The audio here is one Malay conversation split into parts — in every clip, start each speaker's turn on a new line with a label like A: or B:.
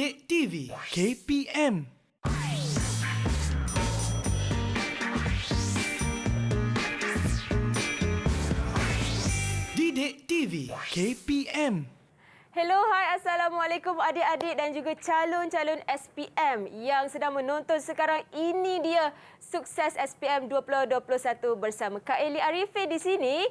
A: Didik TV KPM. Didik TV KPM.
B: Hello, hai, Assalamualaikum adik-adik dan juga calon-calon SPM yang sedang menonton sekarang. Ini dia Sukses SPM 2021 bersama Kak Eli Arifin di sini.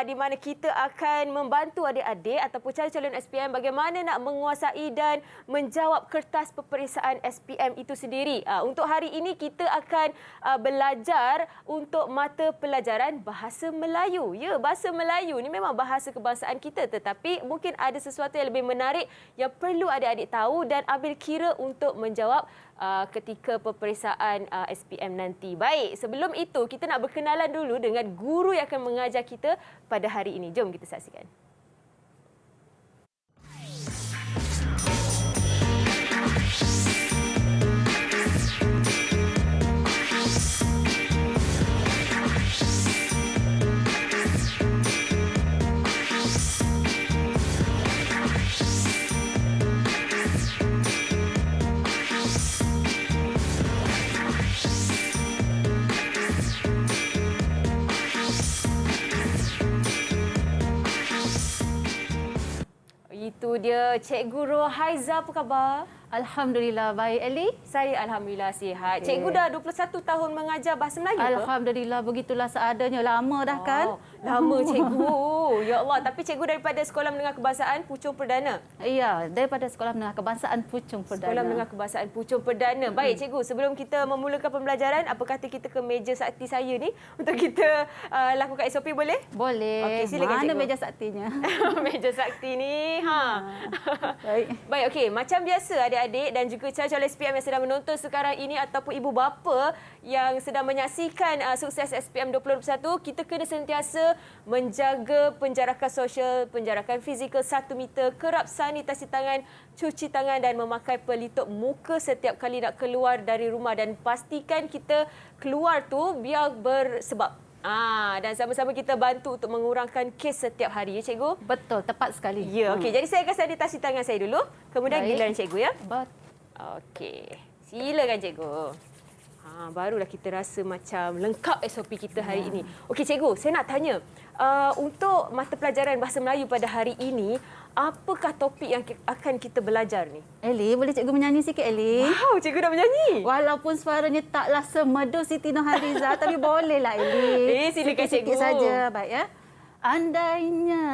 B: Di mana kita akan membantu adik-adik ataupun calon-calon SPM bagaimana nak menguasai dan menjawab kertas peperiksaan SPM itu sendiri. Untuk hari ini kita akan belajar untuk mata pelajaran Bahasa Melayu. Ya, Bahasa Melayu ni memang bahasa kebangsaan kita, tetapi mungkin ada sesuatu yang lebih menarik yang perlu adik-adik tahu dan ambil kira untuk menjawab ketika peperiksaan SPM nanti. Baik, sebelum itu kita nak berkenalan dulu dengan guru yang akan mengajar kita pada hari ini. Jom kita saksikan. Itu dia Cikgu Rohaiza, apa khabar?
C: Alhamdulillah, baik Eli.
B: Saya Alhamdulillah sihat.
C: Okay.
B: Cikgu dah 21 tahun mengajar Bahasa Melayu ke?
C: Alhamdulillah, begitulah seadanya. Lama dah kan?
B: Lama Cikgu. Ya Allah, tapi Cikgu daripada Sekolah Menengah Kebangsaan Puchong Perdana?
C: Iya, daripada Sekolah Menengah Kebangsaan Puchong Perdana.
B: Sekolah Menengah Kebangsaan Puchong Perdana. Baik Cikgu, sebelum kita memulakan pembelajaran, apa kata kita ke meja sakti saya ni untuk kita lakukan SOP boleh?
C: Boleh.
B: Okey, silakan
C: Mana
B: Cikgu.
C: meja saktinya?
B: Meja sakti ni.
C: Baik.
B: Baik, okey. Macam biasa adik-adik dan juga calon-calon SPM yang sedang menonton sekarang ini ataupun ibu bapa yang sedang menyaksikan Sukses SPM 2021, kita kena sentiasa menjaga penjarakan sosial, penjarakan fizikal 1 meter, kerap sanitasi tangan, cuci tangan dan memakai pelitup muka setiap kali nak keluar dari rumah, dan pastikan kita keluar tu biar bersebab. Dan sama-sama kita bantu untuk mengurangkan kes setiap hari, ya Cikgu?
C: Betul, tepat sekali.
B: Ya, okey. Jadi saya akan sanitasi tangan saya dulu. Kemudian
C: Baik.
B: giliran Cikgu, ya?
C: Okey.
B: Okey. Silakan Cikgu. Barulah kita rasa macam lengkap SOP kita hari ini. Okey Cikgu, saya nak tanya. Untuk mata pelajaran Bahasa Melayu pada hari ini, apakah topik yang akan kita belajar ni?
C: Eli, boleh cikgu menyanyi sikit, Eli?
B: Wow, Cikgu dah menyanyi.
C: Walaupun suaranya taklah semerdu Siti Nurhaliza, tapi bolehlah, Eli.
B: Silakan
C: Sikit-sikit
B: Cikgu.
C: saja, baik ya. Andainya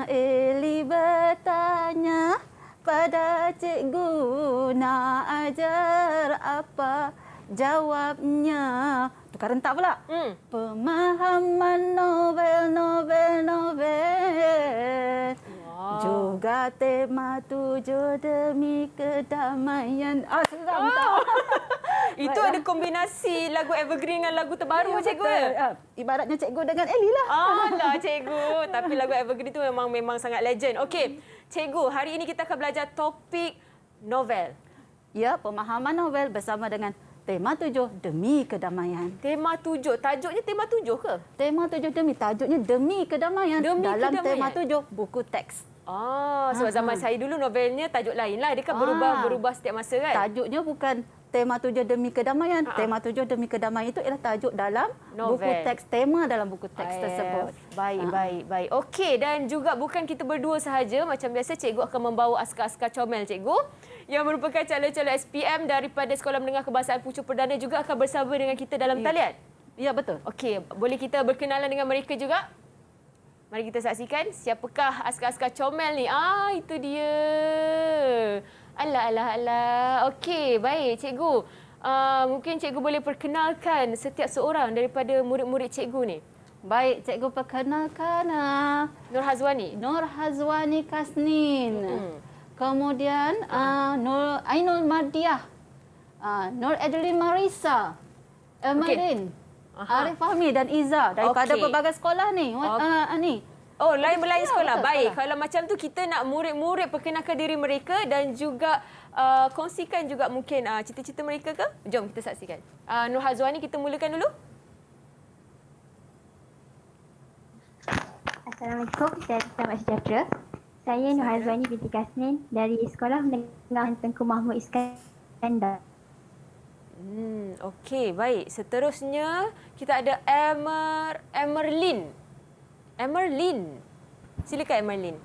C: Eli bertanya pada cikgu nak ajar apa, jawabnya tukar rentak pula. Pemahaman novel.
B: Wow.
C: Juga tema 7 demi kedamaian. Seram tak?
B: Itu ada kombinasi lagu evergreen dengan lagu terbaru, Cikgu.
C: Betul. Ibaratnya cikgu dengan Eli lah.
B: Alah Cikgu, tapi lagu evergreen itu memang sangat legend. Okey, Cikgu, hari ini kita akan belajar topik novel.
C: Ya, pemahaman novel bersama dengan tema 7 demi kedamaian.
B: Tema 7. Tajuknya tema 7 ke?
C: Tema 7 tajuknya demi kedamaian.
B: Demi
C: dalam
B: kedamaian.
C: tema 7 buku teks.
B: Sebab zaman saya dulu novelnya tajuk lain lah. Dia kan berubah setiap masa kan?
C: Tajuknya bukan tema 7 demi kedamaian. Tema 7 demi kedamaian itu ialah tajuk dalam
B: Novel.
C: buku teks, tema dalam buku teks tersebut.
B: Baik. Okey, dan juga bukan kita berdua sahaja. Macam biasa, Cikgu akan membawa askar-askar comel Cikgu yang merupakan calon-calon SPM daripada Sekolah Menengah Kebangsaan Puchong Perdana juga akan bersama dengan kita dalam talian.
C: Ya, betul.
B: Okey, boleh kita berkenalan dengan mereka juga? Mari kita saksikan siapakah askar-askar comel ni. Itu dia. Alah. Okey, baik Cikgu. Mungkin Cikgu boleh perkenalkan setiap seorang daripada murid-murid Cikgu ni.
C: Baik, cikgu perkenalkan
B: Nur Hazwani.
C: Nur Hazwani Kasnin. Kemudian Nur Ainul Mardiah. Nur Adeline Marisa. Emerin. Arif Fahmi dan Iza daripada pelbagai sekolah ni. Ni.
B: Lain-lain sekolah.
C: Betul,
B: Baik,
C: sekolah.
B: kalau macam tu kita nak murid-murid perkenalkan diri mereka dan juga kongsikan juga mungkin cita-cita mereka ke? Jom kita saksikan. Nur Hazwani, kita mulakan dulu.
D: Assalamualaikum dan selamat sejahtera. Saya Nur Azwani binti Kasnin dari Sekolah Menengah Tengku Mahmud Iskandar.
B: Okey, baik. Seterusnya kita ada Emerlin. Emerlin. Silakan Emerlin.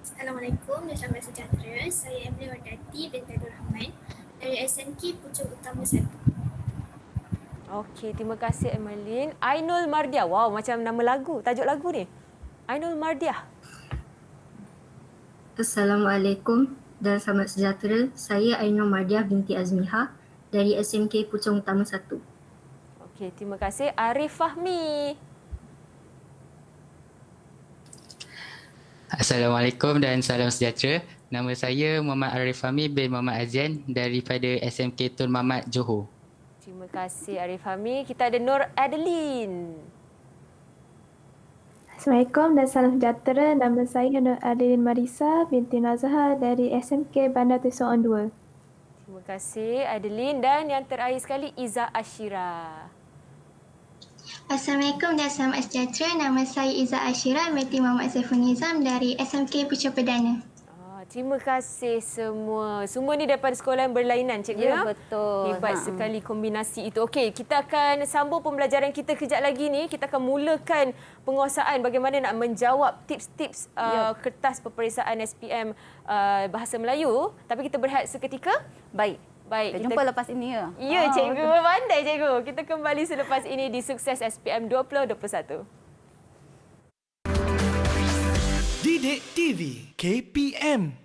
E: Assalamualaikum dan selamat sejahtera. Saya Emily Wardati binti Abdul Rahman dari SNK Pucuk Utama 1.
B: Okey, terima kasih Emerlin. Ainul Mardiah. Wow, macam nama lagu, tajuk lagu ni. Ainul Mardiah.
F: Assalamualaikum dan selamat sejahtera. Saya Ainul Mardiah binti Azmiha dari SMK Puchong Utama 1.
B: Okey, terima kasih. Arif Fahmi.
G: Assalamualaikum dan salam sejahtera. Nama saya Muhammad Arif Fahmi bin Muhammad Azian daripada SMK Tun Mamat Johor.
B: Terima kasih Arif Fahmi. Kita ada Nur Adeline.
H: Assalamualaikum dan salam sejahtera. Nama saya Nur Adeline Marisa binti Nazha dari SMK Bandar Tuson 2.
B: Terima kasih Adeline. Dan yang terakhir sekali Iza Ashira.
E: Assalamualaikum dan selamat sejahtera. Nama saya Iza Ashira binti Muhammad Saiful Nizam dari SMK Pucuk Perdana.
B: Terima kasih semua. Semua ni daripada sekolah yang berlainan, Cikgu.
C: Ya, betul.
B: Hebat sekali kombinasi itu. Okey, kita akan sambung pembelajaran kita kejap lagi ni. Kita akan mulakan penguasaan bagaimana nak menjawab tips-tips kertas peperiksaan SPM Bahasa Melayu. Tapi kita berehat seketika. Baik.
C: Kita jumpa lepas ini ya.
B: Ya, Cikgu. Pandai, Cikgu. Kita kembali selepas ini di Sukses SPM 2021.
A: Didik TV KPM.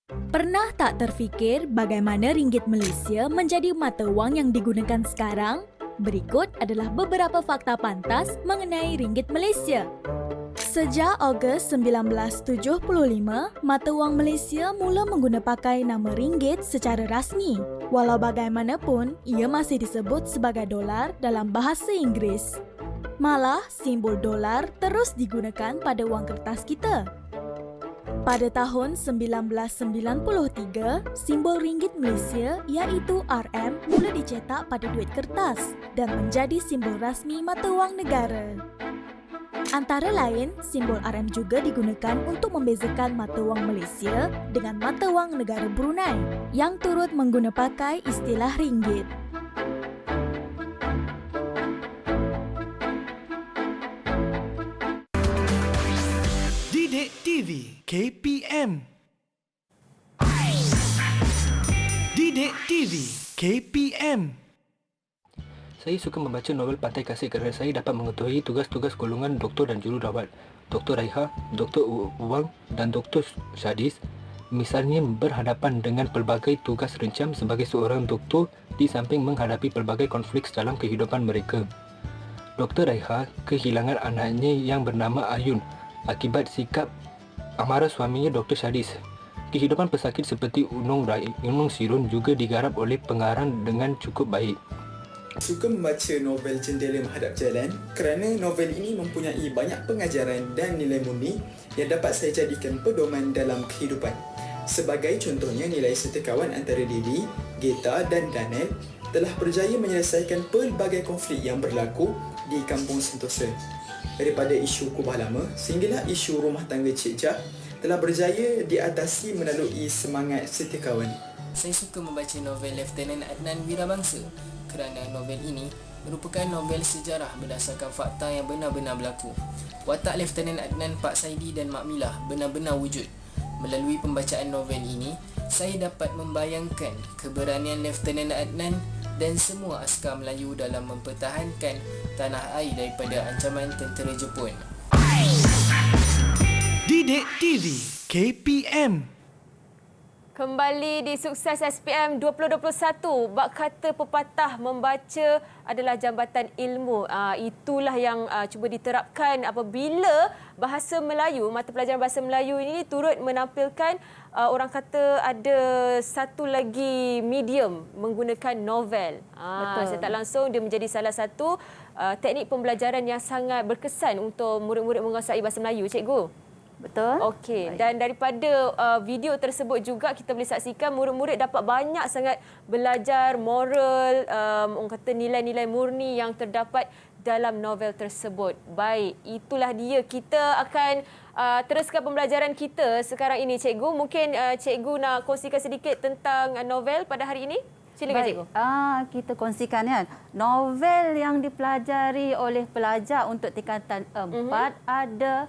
I: Pernah tak terfikir bagaimana ringgit Malaysia menjadi mata wang yang digunakan sekarang? Berikut adalah beberapa fakta pantas mengenai ringgit Malaysia. Sejak Ogos 1975, mata wang Malaysia mula mengguna pakai nama ringgit secara rasmi. Walau bagaimanapun, ia masih disebut sebagai dolar dalam bahasa Inggeris. Malah, simbol dolar terus digunakan pada wang kertas kita. Pada tahun 1993, simbol ringgit Malaysia iaitu RM mula dicetak pada duit kertas dan menjadi simbol rasmi mata wang negara. Antara lain, simbol RM juga digunakan untuk membezakan mata wang Malaysia dengan mata wang negara Brunei yang turut mengguna pakai istilah ringgit.
A: Didik TV KPM. Didik TV KPM.
J: Saya suka membaca novel Pantai Kasih kerana saya dapat mengetahui tugas-tugas golongan doktor dan jururawat, Dr. Raiha, Dr. Uwang dan Dr. Syadis. Misalnya berhadapan dengan pelbagai tugas rencam sebagai seorang doktor di samping menghadapi pelbagai konflik dalam kehidupan mereka. Dr. Raiha kehilangan anaknya yang bernama Ayun akibat sikap amarah suaminya Dr. Syadis. Kehidupan pesakit seperti Unong Sirun juga digarap oleh pengarang dengan cukup baik.
K: Suka membaca novel Jendela Menghadap Jalan kerana novel ini mempunyai banyak pengajaran dan nilai murni yang dapat saya jadikan pedoman dalam kehidupan. Sebagai contohnya, nilai setekawan antara Lily, Geta dan Daniel telah berjaya menyelesaikan pelbagai konflik yang berlaku di Kampung Sentosa. Daripada isu kubah lama sehinggalah isu rumah tangga Cik Jah telah berjaya diatasi melalui semangat setekawan.
L: Saya suka membaca novel Lieutenant Adnan Wirabangsa kerana novel ini merupakan novel sejarah berdasarkan fakta yang benar-benar berlaku. Watak Lieutenant Adnan, Pak Saidi dan Mak Milah benar-benar wujud. Melalui pembacaan novel ini, saya dapat membayangkan keberanian Lieutenant Adnan dan semua askar Melayu dalam mempertahankan tanah air daripada ancaman tentera Jepun.
A: Didik TV KPM.
B: Kembali di Sukses SPM 2021. Bak kata pepatah membaca adalah jambatan ilmu. Itulah yang cuba diterapkan apabila bahasa Melayu, mata pelajaran bahasa Melayu ini turut menampilkan orang kata ada satu lagi medium menggunakan novel. Saya tak langsung dia menjadi salah satu teknik pembelajaran yang sangat berkesan untuk murid-murid menguasai bahasa Melayu, Cikgu.
C: Betul.
B: Okey, dan daripada video tersebut juga kita boleh saksikan murid-murid dapat banyak sangat belajar moral, orang kata nilai-nilai murni yang terdapat dalam novel tersebut. Baik, itulah dia. Kita akan teruskan pembelajaran kita sekarang ini, Cikgu. Mungkin Cikgu nak kongsikan sedikit tentang novel pada hari ini. Silakan,
C: Baik,
B: Cikgu.
C: kita kongsikan kan. Novel yang dipelajari oleh pelajar untuk tingkatan 4 ada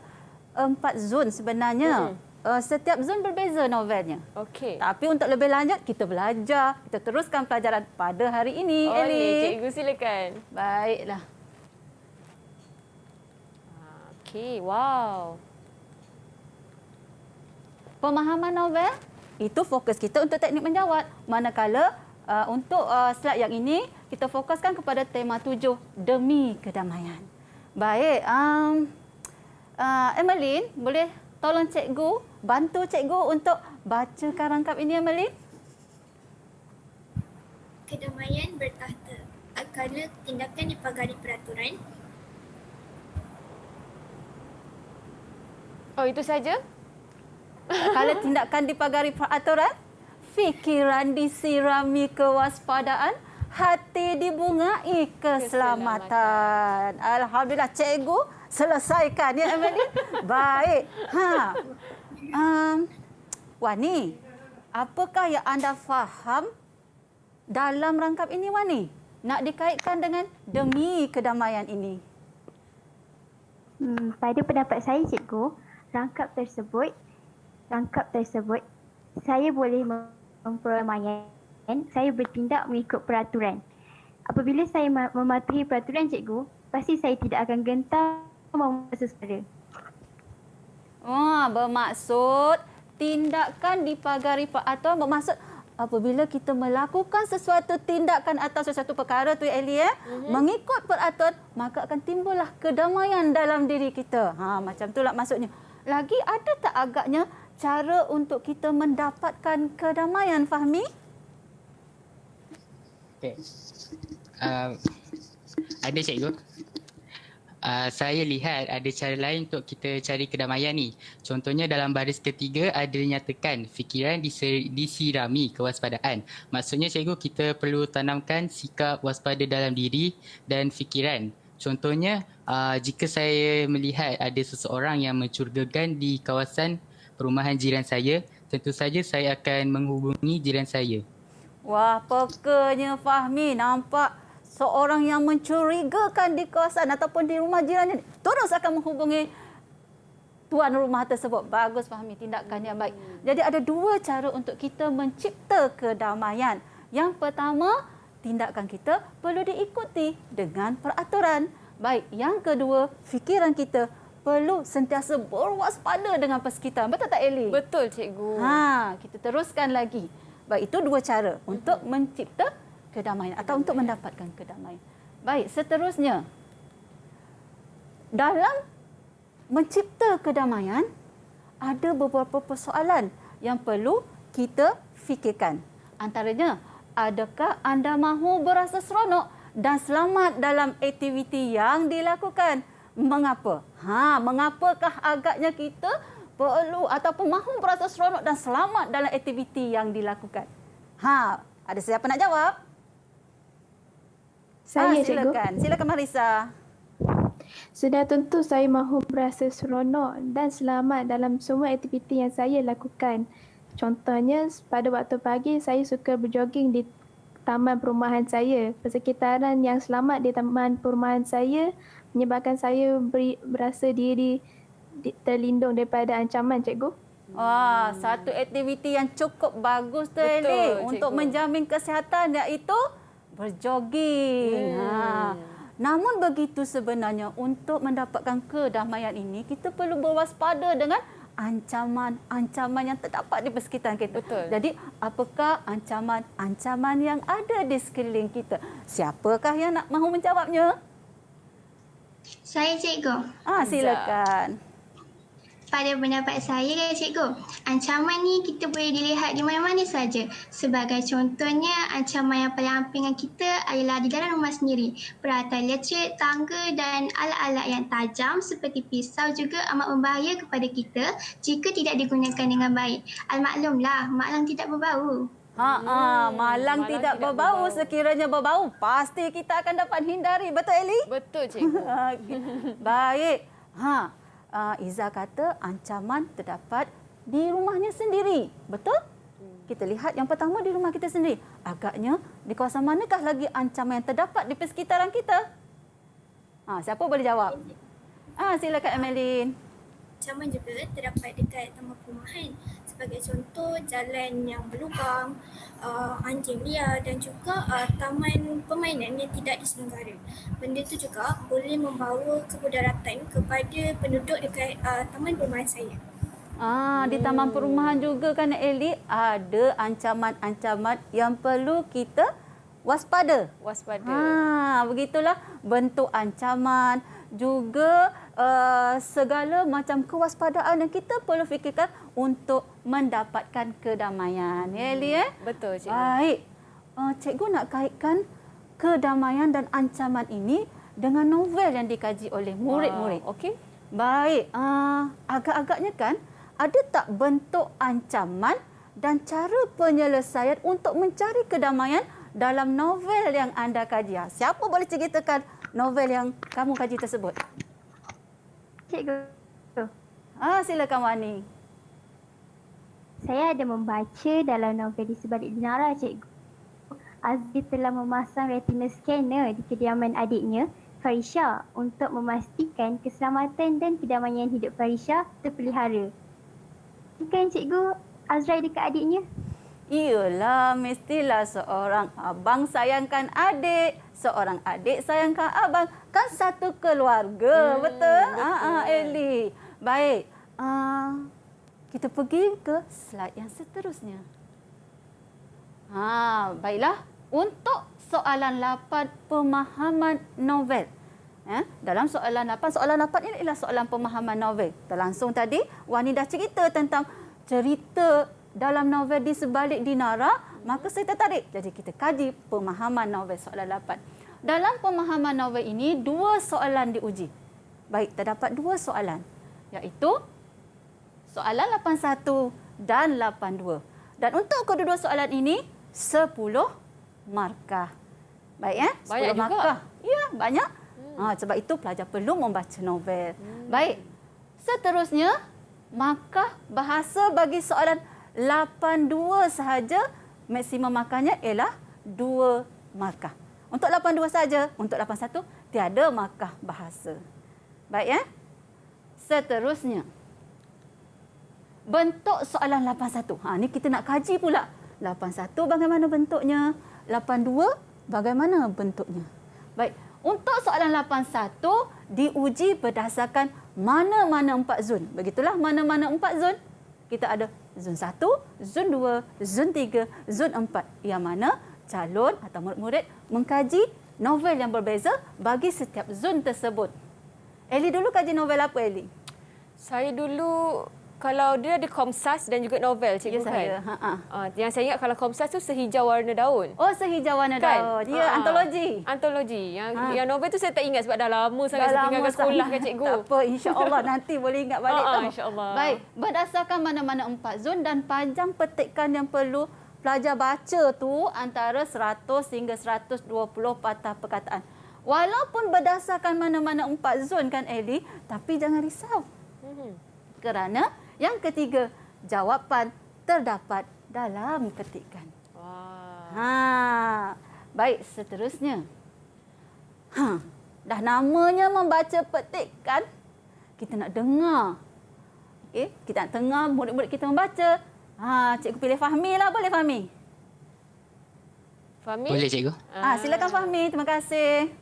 C: 4 zon sebenarnya. Setiap zon berbeza novelnya.
B: Okey.
C: Tapi untuk lebih lanjut, kita belajar. Kita teruskan pelajaran pada hari ini,
B: Boleh,
C: Eli.
B: Cikgu silakan.
C: Baiklah.
B: Okey, wow.
C: Pemahaman novel, itu fokus kita untuk teknik menjawab. Manakala untuk slide yang ini, kita fokuskan kepada tema 7, demi kedamaian. Baik, Emeline, boleh tolong cikgu, bantu cikgu untuk bacakan rangkap ini, Emeline?
E: Kedamaian bertahta. Akala tindakan dipagari peraturan.
B: Oh, itu saja?
C: Kalau tindakan dipagari peraturan, fikiran disirami kewaspadaan, hati dibungai keselamatan. Alhamdulillah, cikgu selesaikan ya, Emeline. Baik. Wani, apakah yang anda faham dalam rangkap ini, Wani? Nak dikaitkan dengan demi kedamaian ini.
D: Pada pendapat saya, cikgu, rangkap tersebut saya boleh mempermainkan, saya bertindak mengikut peraturan. Apabila saya mematuhi peraturan, cikgu, pasti saya tidak akan gentar membuat sesuatu.
C: Bermaksud tindakan dipagari peraturan, bermaksud apabila kita melakukan sesuatu tindakan atau sesuatu perkara tu, Eli, mengikut peraturan, maka akan timbullah kedamaian dalam diri kita. Macam itulah maksudnya. Lagi ada tak agaknya cara untuk kita mendapatkan kedamaian, Fahmi?
G: Okay. Ada, cikgu. Saya lihat ada cara lain untuk kita cari kedamaian ni. Contohnya dalam baris ketiga ada dinyatakan fikiran disirami kewaspadaan. Maksudnya, cikgu, kita perlu tanamkan sikap waspada dalam diri dan fikiran. Contohnya, jika saya melihat ada seseorang yang mencurigakan di kawasan perumahan jiran saya, tentu saja saya akan menghubungi jiran saya.
C: Wah, pekanya Fahmi, nampak seorang yang mencurigakan di kawasan ataupun di rumah jirannya, terus akan menghubungi tuan rumah tersebut. Bagus, Fahmi, tindakan yang baik. Jadi ada 2 cara untuk kita mencipta kedamaian. Yang pertama, tindakan kita perlu diikuti dengan peraturan. Baik, yang kedua, fikiran kita perlu sentiasa berwaspada dengan persekitaran. Betul tak, Eli?
B: Betul, cikgu.
C: Kita teruskan lagi. Baik, itu 2 cara untuk mencipta kedamaian atau untuk mendapatkan kedamaian. Baik, seterusnya, dalam mencipta kedamaian, ada beberapa persoalan yang perlu kita fikirkan. Antaranya, adakah anda mahu berasa seronok dan selamat dalam aktiviti yang dilakukan? Mengapa? Mengapakah agaknya kita perlu ataupun mahu berasa seronok dan selamat dalam aktiviti yang dilakukan? Ada siapa nak jawab?
H: Saya,
C: silakan.
H: cikgu.
C: Silakan, Marisa.
H: Sudah tentu saya mahu berasa seronok dan selamat dalam semua aktiviti yang saya lakukan. Contohnya, pada waktu pagi saya suka berjoging di taman perumahan saya. Persekitaran yang selamat di taman perumahan saya menyebabkan saya berasa diri terlindung daripada ancaman, cikgu.
C: Wah, satu aktiviti yang cukup bagus tu, Eli, untuk menjamin kesihatan, iaitu berjoging. Namun begitu sebenarnya, untuk mendapatkan kedamaian ini, kita perlu berwaspada dengan ancaman-ancaman yang terdapat di persekitaran kita.
B: Betul.
C: Jadi, apakah ancaman-ancaman yang ada di sekeliling kita? Siapakah yang nak mahu menjawabnya?
E: Saya, cikgu.
C: Silakan.
E: Pada pendapat saya, cikgu, ancaman ni kita boleh dilihat di mana-mana saja. Sebagai contohnya, ancaman yang paling ampingan kita adalah di dalam rumah sendiri. Peralatan elektrik, tangga dan alat-alat yang tajam seperti pisau juga amat membahaya kepada kita jika tidak digunakan dengan baik. Almaklumlah, malang tidak berbau.
C: Malang tidak berbau. Sekiranya berbau, pasti kita akan dapat hindari. Betul, Eli?
B: Betul, cikgu.
C: Baik. Iza kata ancaman terdapat di rumahnya sendiri. Betul? Kita lihat yang pertama di rumah kita sendiri. Agaknya di kawasan manakah lagi ancaman yang terdapat di persekitaran kita? Siapa boleh jawab? Silakan Emeline.
M: Ancaman juga terdapat dekat taman perumahan. Sebagai contoh, jalan yang berlubang, anjing liar dan juga taman permainan yang tidak diselenggara. Benda itu juga boleh membawa kemudaratan kepada penduduk dekat taman perumahan saya.
C: Di taman perumahan juga kan Eli, ada ancaman-ancaman yang perlu kita waspada. Begitulah bentuk ancaman juga segala macam kewaspadaan yang kita perlu fikirkan untuk mendapatkan kedamaian. Eli
B: Betul, Cikgu.
C: Baik. Cikgu nak kaitkan kedamaian dan ancaman ini dengan novel yang dikaji oleh murid-murid.
B: Okey.
C: Baik. Agak-agaknya kan ada tak bentuk ancaman dan cara penyelesaian untuk mencari kedamaian dalam novel yang anda kaji? Siapa boleh ceritakan novel yang kamu kaji tersebut?
D: Cikgu.
C: Silakan Wani.
D: Saya ada membaca dalam novel Di Sebalik Dinara, Cikgu. Aziz telah memasang retina scanner di kediaman adiknya, Farisha, untuk memastikan keselamatan dan kedamaian hidup Farisha terpelihara. Bukan Cikgu, Azrai dekat adiknya?
C: Iyalah, mestilah seorang abang sayangkan adik, seorang adik sayangkan abang. Kan satu keluarga, betul? Eli. Baik. Kita pergi ke slide yang seterusnya. Baiklah. Untuk soalan 8 pemahaman novel. Dalam soalan 8 ini ialah soalan pemahaman novel. Terlangsung tadi, Wani dah cerita tentang cerita dalam novel Di Sebalik Dinara, maka saya tertarik. Jadi kita kaji pemahaman novel soalan 8. Dalam pemahaman novel ini, 2 soalan diuji. Baik, terdapat 2 soalan, iaitu soalan 81 dan 82. Dan untuk kedua-dua soalan ini, 10 markah. Baik, 10
B: banyak
C: markah. Ya, banyak. Sebab itu pelajar perlu membaca novel. Baik. Seterusnya, markah bahasa bagi soalan 82 sahaja, maksimum markahnya ialah 2 markah. Untuk 82 saja, untuk 81 tiada markah bahasa. Baik, Seterusnya, bentuk soalan 81. Ni kita nak kaji pula. 81 bagaimana bentuknya? 82 bagaimana bentuknya? Baik. Untuk soalan 81 diuji berdasarkan mana-mana 4 zon. Begitulah mana-mana 4 zon. Kita ada zon 1, zon 2, zon 3, zon 4. Yang mana calon atau murid-murid mengkaji novel yang berbeza bagi setiap zon tersebut. Eli dulu kaji novel apa, Eli?
B: Saya dulu kalau dia ada Komsas dan juga novel, Cikgu,
C: saya.
B: Yang saya ingat kalau Komsas tu Sehijau Warna Daun.
C: Sehijau Warna Daun. Dia antologi.
B: Antologi. Yang novel tu saya tak ingat sebab dah lama sangat saya tinggalkan sekolah kan, Cikgu.
C: Tak apa, insya-Allah nanti boleh ingat balik tu.
B: Insya-Allah.
C: Baik, berdasarkan mana-mana 4 zon dan panjang petikan yang perlu pelajar baca tu antara 100 hingga 120 patah perkataan. Walaupun berdasarkan mana-mana 4 zon kan, Eli, tapi jangan risau. Kerana yang ketiga, jawapan terdapat dalam petikan. Baik, seterusnya. Dah namanya membaca petikan, kita nak dengar. Okey, kita nak dengar murid-murid kita membaca. Cikgu pilih Fahmi lah, boleh Fahmi?
B: Fahmi?
G: Boleh, Cikgu.
C: Silakan Fahmi, terima kasih.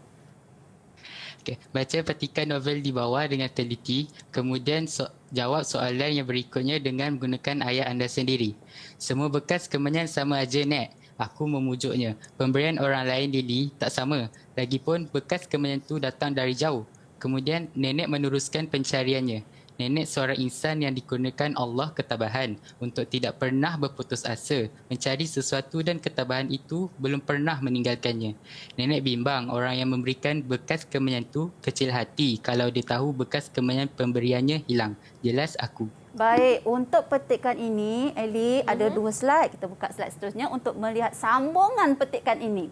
G: Okay. Baca petikan novel di bawah dengan teliti, kemudian jawab soalan yang berikutnya dengan menggunakan ayat anda sendiri. Semua bekas kemenyan sama aja, Nek. Aku memujuknya. Pemberian orang lain Lily tak sama. Lagipun bekas kemenyan tu datang dari jauh. Kemudian nenek meneruskan pencariannya. Nenek seorang insan yang dikurniakan Allah ketabahan untuk tidak pernah berputus asa mencari sesuatu dan ketabahan itu belum pernah meninggalkannya. Nenek bimbang orang yang memberikan bekas kemenyan itu kecil hati kalau dia tahu bekas kemenyan pemberiannya hilang. Jelas aku.
C: Baik, untuk petikan ini, Eli, ada 2 slide. Kita buka slide seterusnya untuk melihat sambungan petikan ini.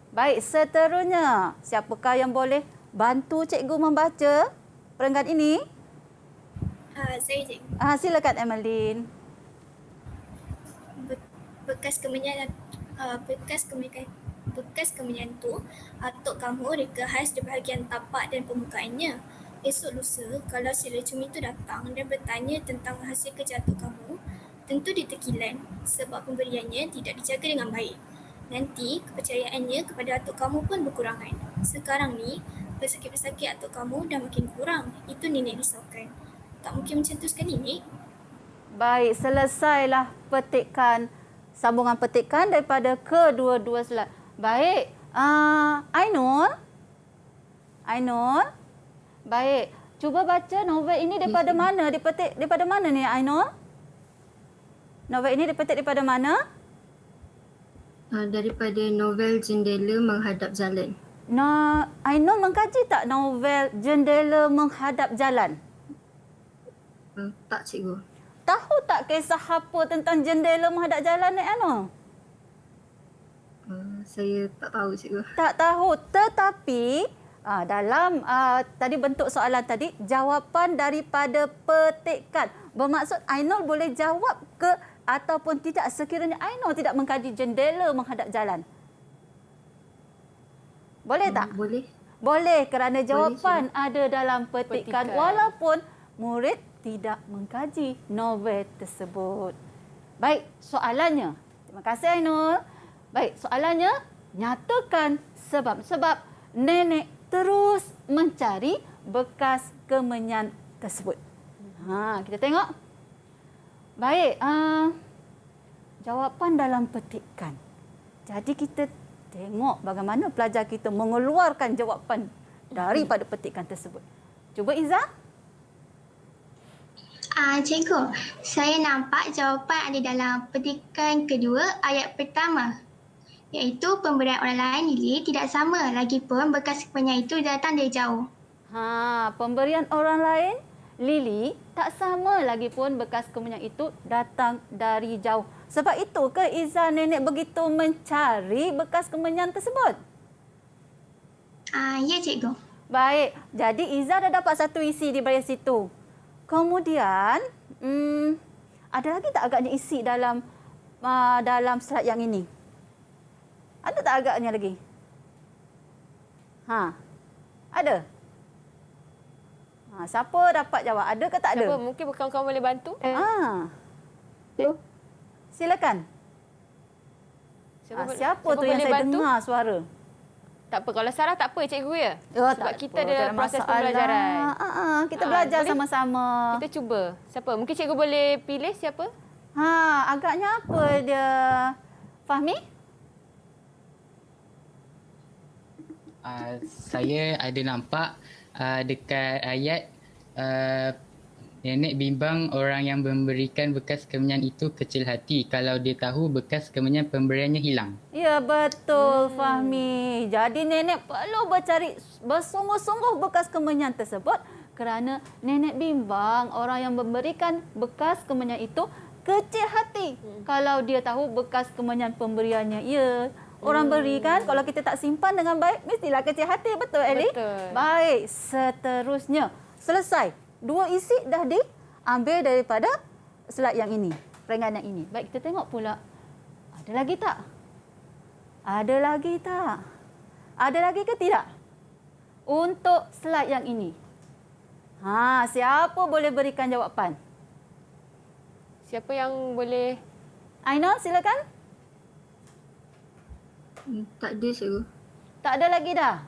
C: Baik, seterusnya, siapakah yang boleh bantu cikgu membaca perenggan ini?
M: Saya cikgu.
C: Silakan Emeline.
M: Bekas kemenyan tu atuk kamu reka khas di bahagian tapak dan permukaannya. Esok lusa, kalau si lecumi itu datang dan bertanya tentang hasil kerja atuk kamu, tentu ditekilan sebab pemberiannya tidak dijaga dengan baik. Nanti kepercayaannya kepada atuk kamu pun berkurangan. Sekarang ni, pesakit-pesakit atuk kamu dah makin kurang. Itu nenek risaukan. Tak mungkin macam tu sekali, Nek.
C: Baik, selesailah sambungan petikan daripada kedua-dua slide. Baik, Ainul. Baik, cuba baca novel ini daripada mana? Dipetik daripada mana ni Ainul? Novel ini dipetik daripada mana?
F: Daripada novel Jendela Menghadap Jalan.
C: Ainul mengkaji tak novel Jendela Menghadap Jalan?
F: Tak, cikgu.
C: Tahu tak kisah apa tentang jendela menghadap jalan ni Ainul?
F: Saya tak tahu, cikgu.
C: Tak tahu, tetapi dalam tadi bentuk soalan tadi, jawapan daripada petikan. Bermaksud Ainul boleh jawab ke ataupun tidak sekiranya Ainul tidak mengkaji jendela menghadap jalan. Boleh tak?
F: Boleh.
C: Boleh kerana jawapan ada dalam petikan walaupun murid tidak mengkaji novel tersebut. Baik, soalannya. Terima kasih Ainul. Baik, soalannya, nyatakan sebab-sebab nenek terus mencari bekas kemenyan tersebut. Kita tengok. Baik, jawapan dalam petikan. Jadi kita tengok bagaimana pelajar kita mengeluarkan jawapan daripada petikan tersebut. Cuba Izzah.
E: Cikgu, saya nampak jawapan ada dalam petikan kedua ayat pertama. Iaitu pemberian orang lain Lily tidak sama. Lagipun bekas kemenyan itu datang dari jauh.
C: Pemberian orang lain Lily tak sama lagipun bekas kemenyan itu datang dari jauh. Sebab itu ke Izzah nenek begitu mencari bekas kemenyan tersebut?
E: Ya cikgu.
C: Baik, jadi Izzah dah dapat satu isi di bawah situ. Kemudian, ada lagi tak agaknya isi dalam slide yang ini? Ada tak agaknya lagi? Ada? Siapa dapat jawab? Ada ke tak ada?
B: Siapa? Mungkin kawan-kawan boleh bantu?
C: Silakan. Siapa tu yang saya dengar suara?
B: Tak apa, kalau Sarah tak apa cikgu ya. Sebab kita ada proses
C: masalah.
B: pembelajaran.
C: Kita belajar sama-sama.
B: Kita cuba. Siapa? Mungkin cikgu boleh pilih siapa?
C: Agaknya apa dia? Fahmi?
G: Saya ada nampak dekat ayat nenek bimbang orang yang memberikan bekas kemenyan itu kecil hati kalau dia tahu bekas kemenyan pemberiannya hilang.
C: Ya, betul Fahmi. Jadi nenek perlu bersungguh-sungguh bekas kemenyan tersebut kerana nenek bimbang orang yang memberikan bekas kemenyan itu kecil hati kalau dia tahu bekas kemenyan pemberiannya. Ya, orang beri kan, kalau kita tak simpan dengan baik mestilah kecil hati, betul Ellie?
B: Betul.
C: Baik, seterusnya. Selesai. Dua isi dah diambil daripada slide yang ini, peringatan yang ini. Baik, kita tengok pula. Ada lagi tak? Ada lagi tak? Ada lagi ke tidak? Untuk slide yang ini. Siapa boleh berikan jawapan?
B: Siapa yang boleh?
C: Ainul, silakan.
F: Tak ada, cikgu.
C: Tak ada lagi dah?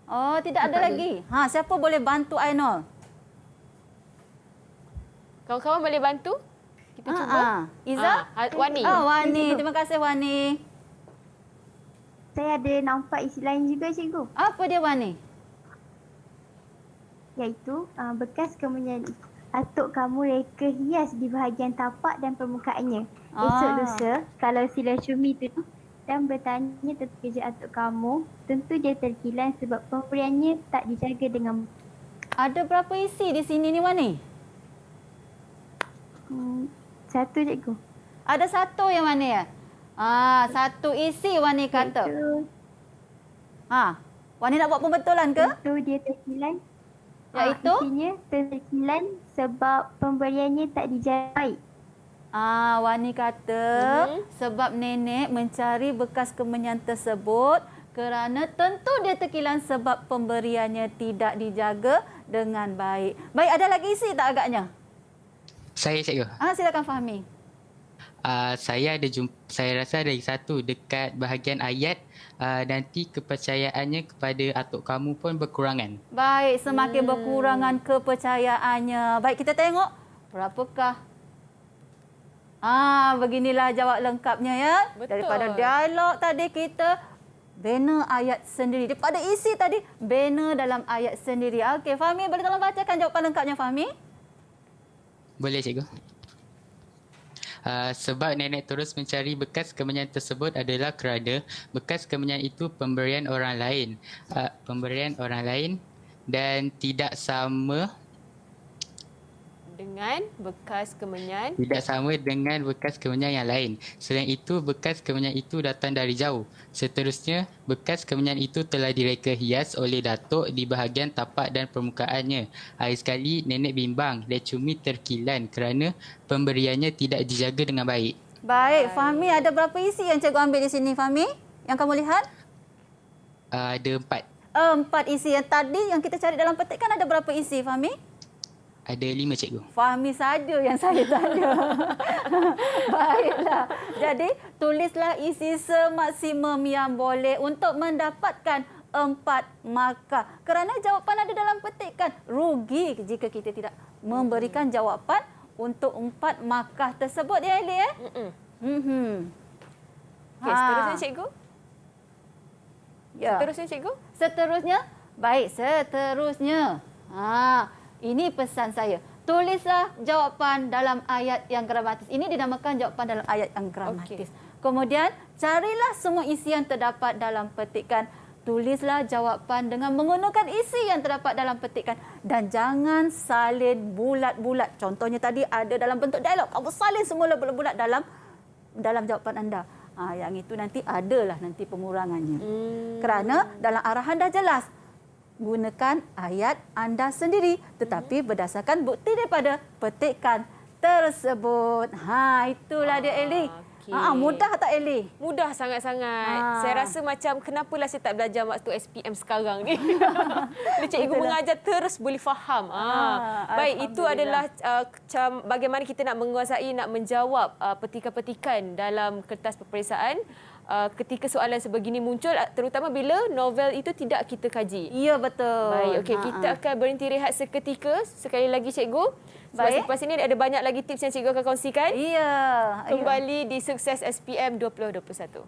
C: Oh, tidak ada lagi. Siapa boleh bantu Ainul?
B: Kawan-kawan boleh bantu? Kita cuba.
C: Izzah?
B: Wani.
C: Wani. Terima kasih Wani.
D: Saya ada nampak isi lain juga cikgu.
C: Apa dia Wani?
D: Iaitu bekas kemenyan atuk kamu reka hias di bahagian tapak dan permukaannya. Esok lusa, kalau sila cumi tu dan bertanya tentang kerja atuk kamu, tentu dia terkilan sebab pemberiannya tak dijaga dengan...
C: Ada berapa isi di sini ni Wani?
D: Satu cikgu.
C: Ada satu yang mana ya? Satu isi Wani kata. Wani nak buat pembetulan ke?
D: Itu dia terkilan.
C: Iaitu?
D: Isinya terkilan sebab pemberiannya tak dijaga baik.
C: Wani kata sebab nenek mencari bekas kemenyan tersebut kerana tentu dia terkilan sebab pemberiannya tidak dijaga dengan baik. Baik, ada lagi isi tak agaknya?
G: Saya cikgu.
C: Silakan Fahmi.
G: Saya rasa ada satu dekat bahagian ayat, nanti kepercayaannya kepada atuk kamu pun berkurangan.
C: Baik, semakin berkurangan kepercayaannya. Baik, kita tengok berapakah. Beginilah jawab lengkapnya ya.
B: Betul.
C: Daripada dialog tadi kita bina ayat sendiri. Daripada isi tadi bina dalam ayat sendiri. Okey, Fahmi boleh tolong bacakan jawapan lengkapnya Fahmi?
G: Boleh cikgu. Sebab nenek terus mencari bekas kemenyan tersebut adalah kerana bekas kemenyan itu pemberian orang lain dan tidak sama
B: dengan bekas kemenyan.
G: Tidak sama dengan bekas kemenyan yang lain. Selain itu, bekas kemenyan itu datang dari jauh. Seterusnya, bekas kemenyan itu telah direka hias oleh datuk di bahagian tapak dan permukaannya. Hari sekali, nenek bimbang dan cumi terkilan kerana pemberiannya tidak dijaga dengan baik.
C: Baik, Fahmi, ada berapa isi yang cikgu ambil di sini, Fahmi? Yang kamu lihat?
G: Ada 4.
C: 4 isi. Yang tadi yang kita cari dalam petikan ada berapa isi, Fahmi?
G: Ada 5 cikgu.
C: Fahmi saja yang saya tanya. Baiklah. Jadi, tulislah isi semaksimum yang boleh untuk mendapatkan 4 markah. Kerana jawapan ada dalam petikan. Rugi jika kita tidak memberikan jawapan untuk 4 markah tersebut, ya Eli?
B: Okey, seterusnya cikgu.
C: Ya.
B: Seterusnya cikgu.
C: Seterusnya? Baik, seterusnya. Ini pesan saya. Tulislah jawapan dalam ayat yang gramatis. Ini dinamakan jawapan dalam ayat yang gramatis. Kemudian, carilah semua isi yang terdapat dalam petikan. Tulislah jawapan dengan menggunakan isi yang terdapat dalam petikan. Dan jangan salin bulat-bulat. Contohnya tadi ada dalam bentuk dialog. Kamu salin semula bulat-bulat dalam jawapan anda. Yang itu nanti adalah nanti pengurangannya. Kerana dalam arahan dah jelas. Gunakan ayat anda sendiri tetapi berdasarkan bukti daripada petikan tersebut. Itulah dia Eli. Mudah tak Eli?
B: Mudah sangat-sangat. Saya rasa macam kenapalah saya tak belajar waktu SPM sekarang ni. Bila cikgu mengajar terus boleh faham. Baik, itu adalah macam bagaimana kita nak menguasai, nak menjawab petikan-petikan dalam kertas peperiksaan. Ketika soalan sebegini muncul, terutama bila novel itu tidak kita kaji.
C: Ya, betul.
B: Baik, okey, kita akan berhenti rehat seketika. Sekali lagi cikgu. Sebab selepas ini ada banyak lagi tips yang cikgu akan kongsikan.
C: Ya.
B: Kembali di Sukses SPM 2021.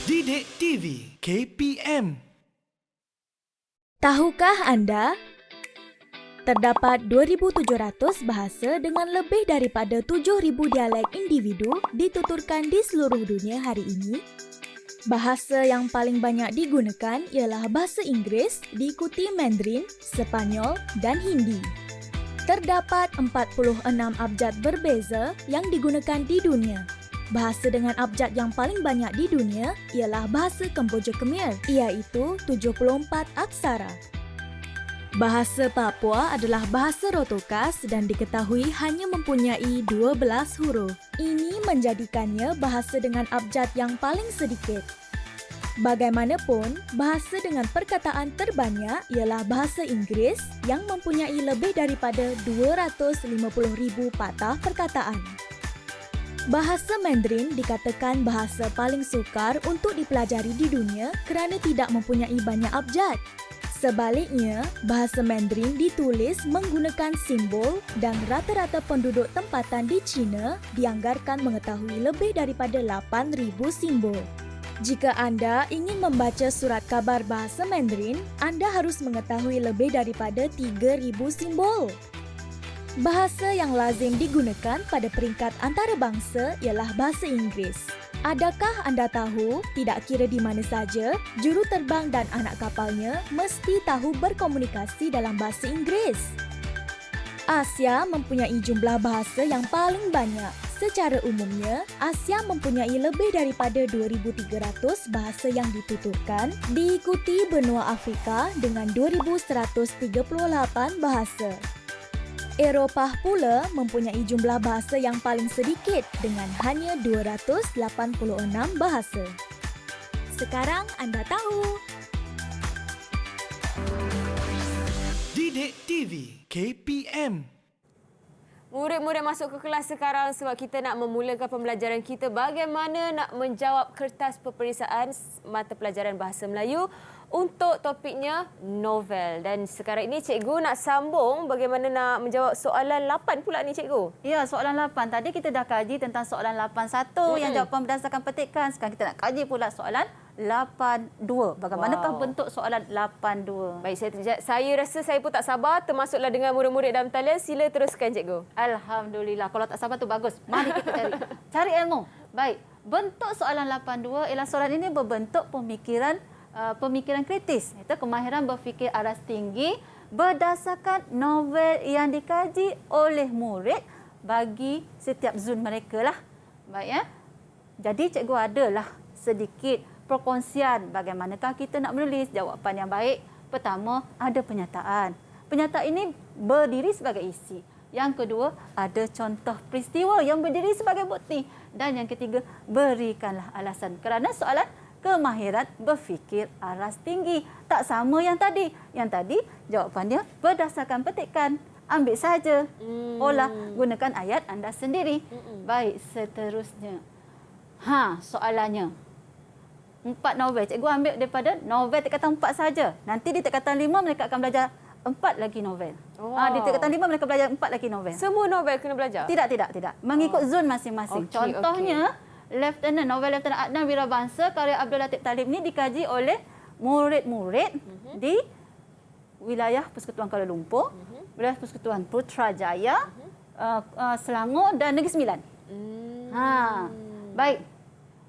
A: Didik TV KPM.
I: Tahukah anda? Terdapat 2,700 bahasa dengan lebih daripada 7,000 dialek individu dituturkan di seluruh dunia hari ini. Bahasa yang paling banyak digunakan ialah bahasa Inggeris, diikuti Mandarin, Sepanyol dan Hindi. Terdapat 46 abjad berbeza yang digunakan di dunia. Bahasa dengan abjad yang paling banyak di dunia ialah bahasa Kemboja Khmer, iaitu 74 aksara. Bahasa Papua adalah bahasa Rotokas dan diketahui hanya mempunyai 12 huruf. Ini menjadikannya bahasa dengan abjad yang paling sedikit. Bagaimanapun, bahasa dengan perkataan terbanyak ialah bahasa Inggeris yang mempunyai lebih daripada 250,000 patah perkataan. Bahasa Mandarin dikatakan bahasa paling sukar untuk dipelajari di dunia kerana tidak mempunyai banyak abjad. Sebaliknya, bahasa Mandarin ditulis menggunakan simbol dan rata-rata penduduk tempatan di China dianggarkan mengetahui lebih daripada 8,000 simbol. Jika anda ingin membaca surat khabar bahasa Mandarin, anda harus mengetahui lebih daripada 3,000 simbol. Bahasa yang lazim digunakan pada peringkat antarabangsa ialah bahasa Inggeris. Adakah anda tahu, tidak kira di mana saja, juru terbang dan anak kapalnya mesti tahu berkomunikasi dalam bahasa Inggeris? Asia mempunyai jumlah bahasa yang paling banyak, Secara umumnya, Asia mempunyai lebih daripada 2,300 bahasa yang dituturkan, diikuti benua Afrika dengan 2,138 bahasa. Eropah pula mempunyai jumlah bahasa yang paling sedikit dengan hanya 286 bahasa. Sekarang anda tahu.
A: Didik TV KPM.
B: Murid-murid masuk ke kelas sekarang sebab kita nak memulakan pembelajaran kita bagaimana nak menjawab kertas peperiksaan mata pelajaran Bahasa Melayu untuk topiknya novel. Dan sekarang ini cikgu nak sambung bagaimana nak menjawab soalan 8 pula ni cikgu.
C: Ya, soalan 8. Tadi kita dah kaji tentang soalan 8.1 yang jawapan berdasarkan petikan. Sekarang kita nak kaji pula soalan 8.2. Bagaimanakah bentuk soalan 8.2?
B: Baik, saya rasa saya pun tak sabar, termasuklah dengan murid-murid dalam talian. Sila teruskan cikgu.
C: Alhamdulillah. Kalau tak sabar tu bagus. Mari kita cari. Cari ilmu. Baik. Bentuk soalan 8.2 ialah soalan ini berbentuk pemikiran kritis. Itu kemahiran berfikir aras tinggi berdasarkan novel yang dikaji oleh murid bagi setiap zon mereka lah. Baik ya. Jadi cikgu adalah sedikit perkongsian bagaimanakah kita nak menulis jawapan yang baik. Pertama, ada penyataan. Penyataan ini berdiri sebagai isi. Yang kedua, ada contoh peristiwa yang berdiri sebagai bukti. Dan yang ketiga, berikanlah alasan. Kerana soalan kemahiran berfikir aras tinggi. Tak sama yang tadi. Yang tadi jawapannya berdasarkan petikan. Ambil saja. Olah, gunakan ayat anda sendiri. Baik, seterusnya. Soalannya. 4 novel. Cikgu ambil daripada novel tingkatan 4 saja. Nanti di tingkatan 5 mereka akan belajar 4 lagi novel. Di tingkatan 5 mereka belajar 4 lagi novel.
B: Semua novel kena belajar?
C: Tidak. Mengikut zon masing-masing. Contohnya, novel Lieutenant Adnan Wirabangsa karya Abdul Latif Talib ni dikaji oleh murid-murid di wilayah Persekutuan Kuala Lumpur, wilayah Persekutuan Putrajaya, Selangor dan Negeri Sembilan. Baik.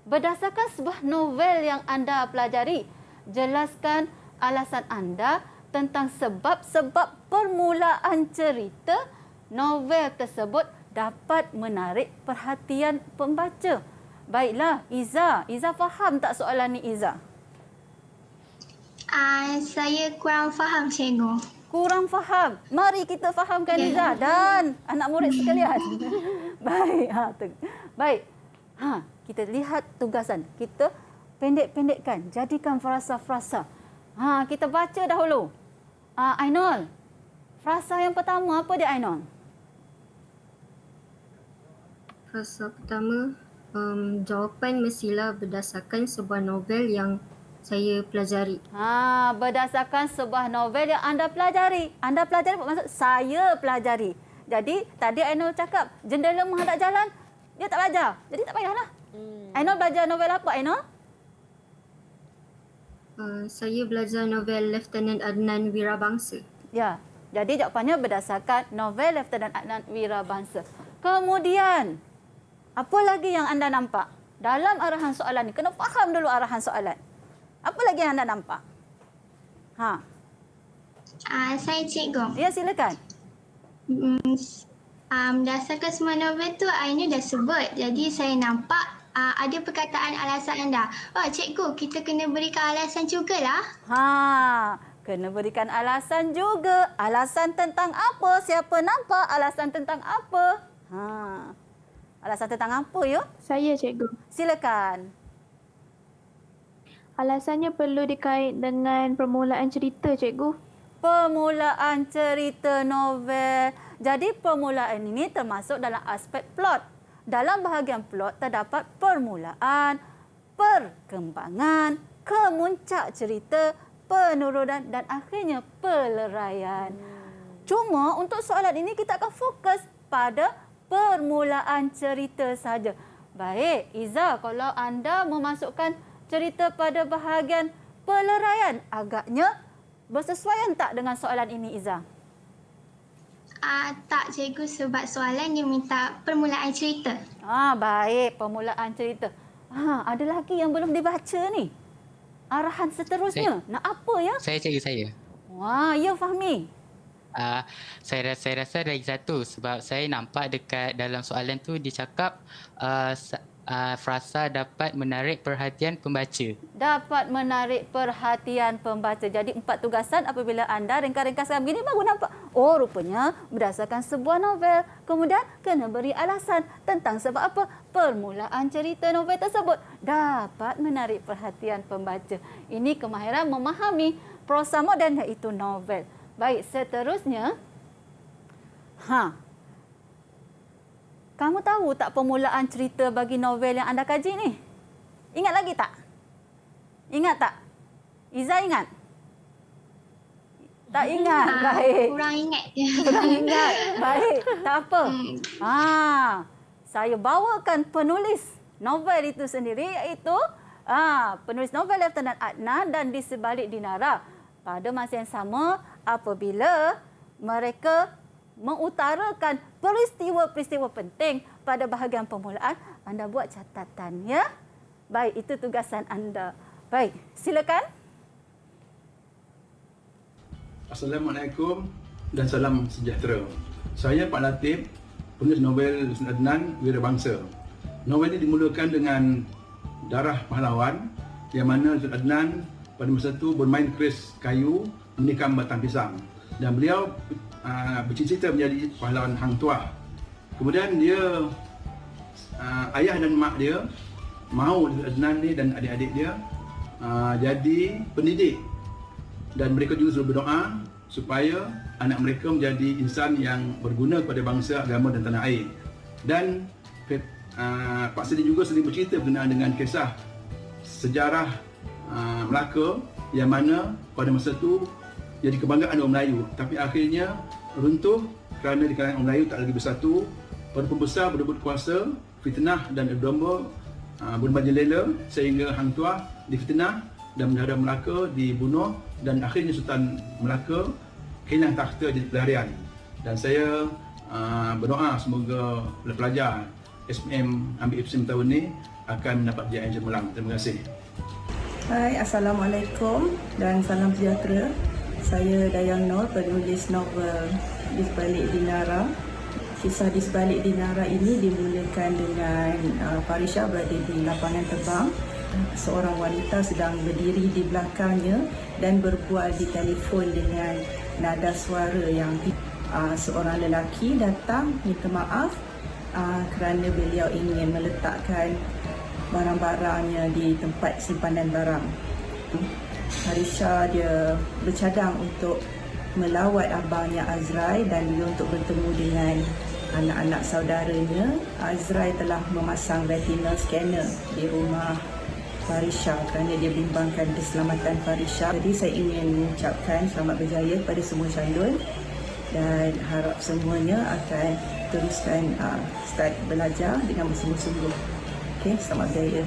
C: Berdasarkan sebuah novel yang anda pelajari, jelaskan alasan anda tentang sebab-sebab permulaan cerita novel tersebut dapat menarik perhatian pembaca. Baiklah, Iza. Iza faham tak soalan ni, Iza?
E: Saya kurang faham, cikgu.
C: Kurang faham. Mari kita fahamkan Iza dan anak murid sekalian. Baik. Baik. Kita lihat tugasan. Kita pendek-pendekkan. Jadikan frasa-frasa. Kita baca dahulu. Ainul. Frasa yang pertama apa dia, Ainul?
F: Frasa pertama, jawapan mestilah berdasarkan sebuah novel yang saya pelajari.
C: Berdasarkan sebuah novel yang anda pelajari. Anda pelajari bermaksud saya pelajari. Jadi tadi Ainul cakap jendela menghadap jalan, dia tak belajar. Jadi tak payahlah. Ainul belajar novel apa, Ainul?
F: Saya belajar novel Lieutenant Adnan Wirabangsa.
C: Ya, jadi jawapannya berdasarkan novel Lieutenant Adnan Wirabangsa. Kemudian, apa lagi yang anda nampak dalam arahan soalan ni? Kena faham dulu arahan soalan. Apa lagi yang anda nampak?
E: Saya cikgu.
C: Ya, silakan.
E: Berdasarkan semua novel tu, Aina dah sebut. Jadi saya nampak ada perkataan alasan anda. Cikgu, kita kena berikan alasan jugalah.
C: Kena berikan alasan juga. Alasan tentang apa? Siapa nampak? Alasan tentang apa? Alasan tentang apa, ya?
H: Saya, cikgu.
C: Silakan.
H: Alasannya perlu dikait dengan permulaan cerita, cikgu.
C: Permulaan cerita novel. Jadi permulaan ini termasuk dalam aspek plot. Dalam bahagian plot terdapat permulaan, perkembangan, kemuncak cerita, penurunan dan akhirnya peleraian. Cuma untuk soalan ini kita akan fokus pada permulaan cerita saja. Baik, Iza, kalau anda memasukkan cerita pada bahagian peleraian, agaknya bersesuaian tak dengan soalan ini, Iza?
E: Tak, cikgu, sebab soalan dia minta permulaan cerita.
C: Baik, permulaan cerita. Ada lagi yang belum dibaca ni. Arahan seterusnya. Nak apa, ya?
G: Saya, cikgu, saya.
C: Ya, Fahmi.
G: Saya rasa lagi satu sebab saya nampak dekat dalam soalan tu dia cakap frasa dapat menarik perhatian pembaca.
C: Dapat menarik perhatian pembaca. Jadi 4 tugasan apabila anda ringkas-ringkaskan begini baru nampak. Oh, rupanya berdasarkan sebuah novel. Kemudian kena beri alasan tentang sebab apa permulaan cerita novel tersebut dapat menarik perhatian pembaca. Ini kemahiran memahami prosa moden iaitu novel. Baik, seterusnya. Kamu tahu tak permulaan cerita bagi novel yang anda kaji ni? Ingat lagi tak? Ingat tak? Iza ingat? Tak ingat. Baik.
E: Kurang ingat.
C: Kurang ingat. Baik. Tak apa. Saya bawakan penulis novel itu sendiri iaitu penulis novel Lieutenant Adnan dan Di Sebalik Dinara. Pada masa yang sama apabila mereka mengutarakan peristiwa-peristiwa penting pada bahagian permulaan, anda buat catatan, ya? Baik, itu tugasan anda. Baik, silakan.
N: Assalamualaikum dan salam sejahtera. Saya Pak Latif, penulis novel Adnan Wirabangsa. Novel ini dimulakan dengan Darah Pahlawan yang mana Adnan pada masa itu bermain keris kayu menikam batang pisang. Dan beliau bercita-cita menjadi pahlawan Hang Tuah. Kemudian dia, ayah dan mak dia mahu Adnan ni dan adik-adik dia jadi pendidik. Dan mereka juga selalu berdoa supaya anak mereka menjadi insan yang berguna kepada bangsa, agama dan tanah air. Dan Pak Sedi juga sering bercerita berkenaan dengan kisah sejarah Melaka yang mana pada masa itu jadi kebanggaan orang Melayu, tapi akhirnya runtuh kerana di kalangan orang Melayu tak lagi bersatu. Para pembesar berebut kuasa, fitnah dan domba bermajelela sehingga Hang Tuah difitnah dan Menara Melaka dibunuh dan akhirnya Sultan Melaka hilang takhta jadi pelarian. Dan saya berdoa semoga pelajar SPM ambil IPSIM tahun ini akan mendapat jaya yang cemerlang. Terima kasih.
O: Hai, Assalamualaikum dan salam sejahtera. Saya Dayang Nur, penulis novel Di Sebalik Dinara. Kisah Di Sebalik Dinara ini dimulakan dengan Farisha berada di lapangan terbang. Seorang wanita sedang berdiri di belakangnya dan berbual di telefon dengan nada suara yang seorang lelaki datang minta maaf kerana beliau ingin meletakkan barang-barangnya di tempat simpanan barang. Farisha dia bercadang untuk melawat abangnya Azrai dan dia untuk bertemu dengan anak-anak saudaranya. Azrai telah memasang retinal scanner di rumah Farisha kerana dia bimbangkan keselamatan Farisha. Jadi saya ingin mengucapkan selamat berjaya kepada semua calon dan harap semuanya akan teruskan start belajar dengan bersungguh-sungguh. Okey, selamat berjaya.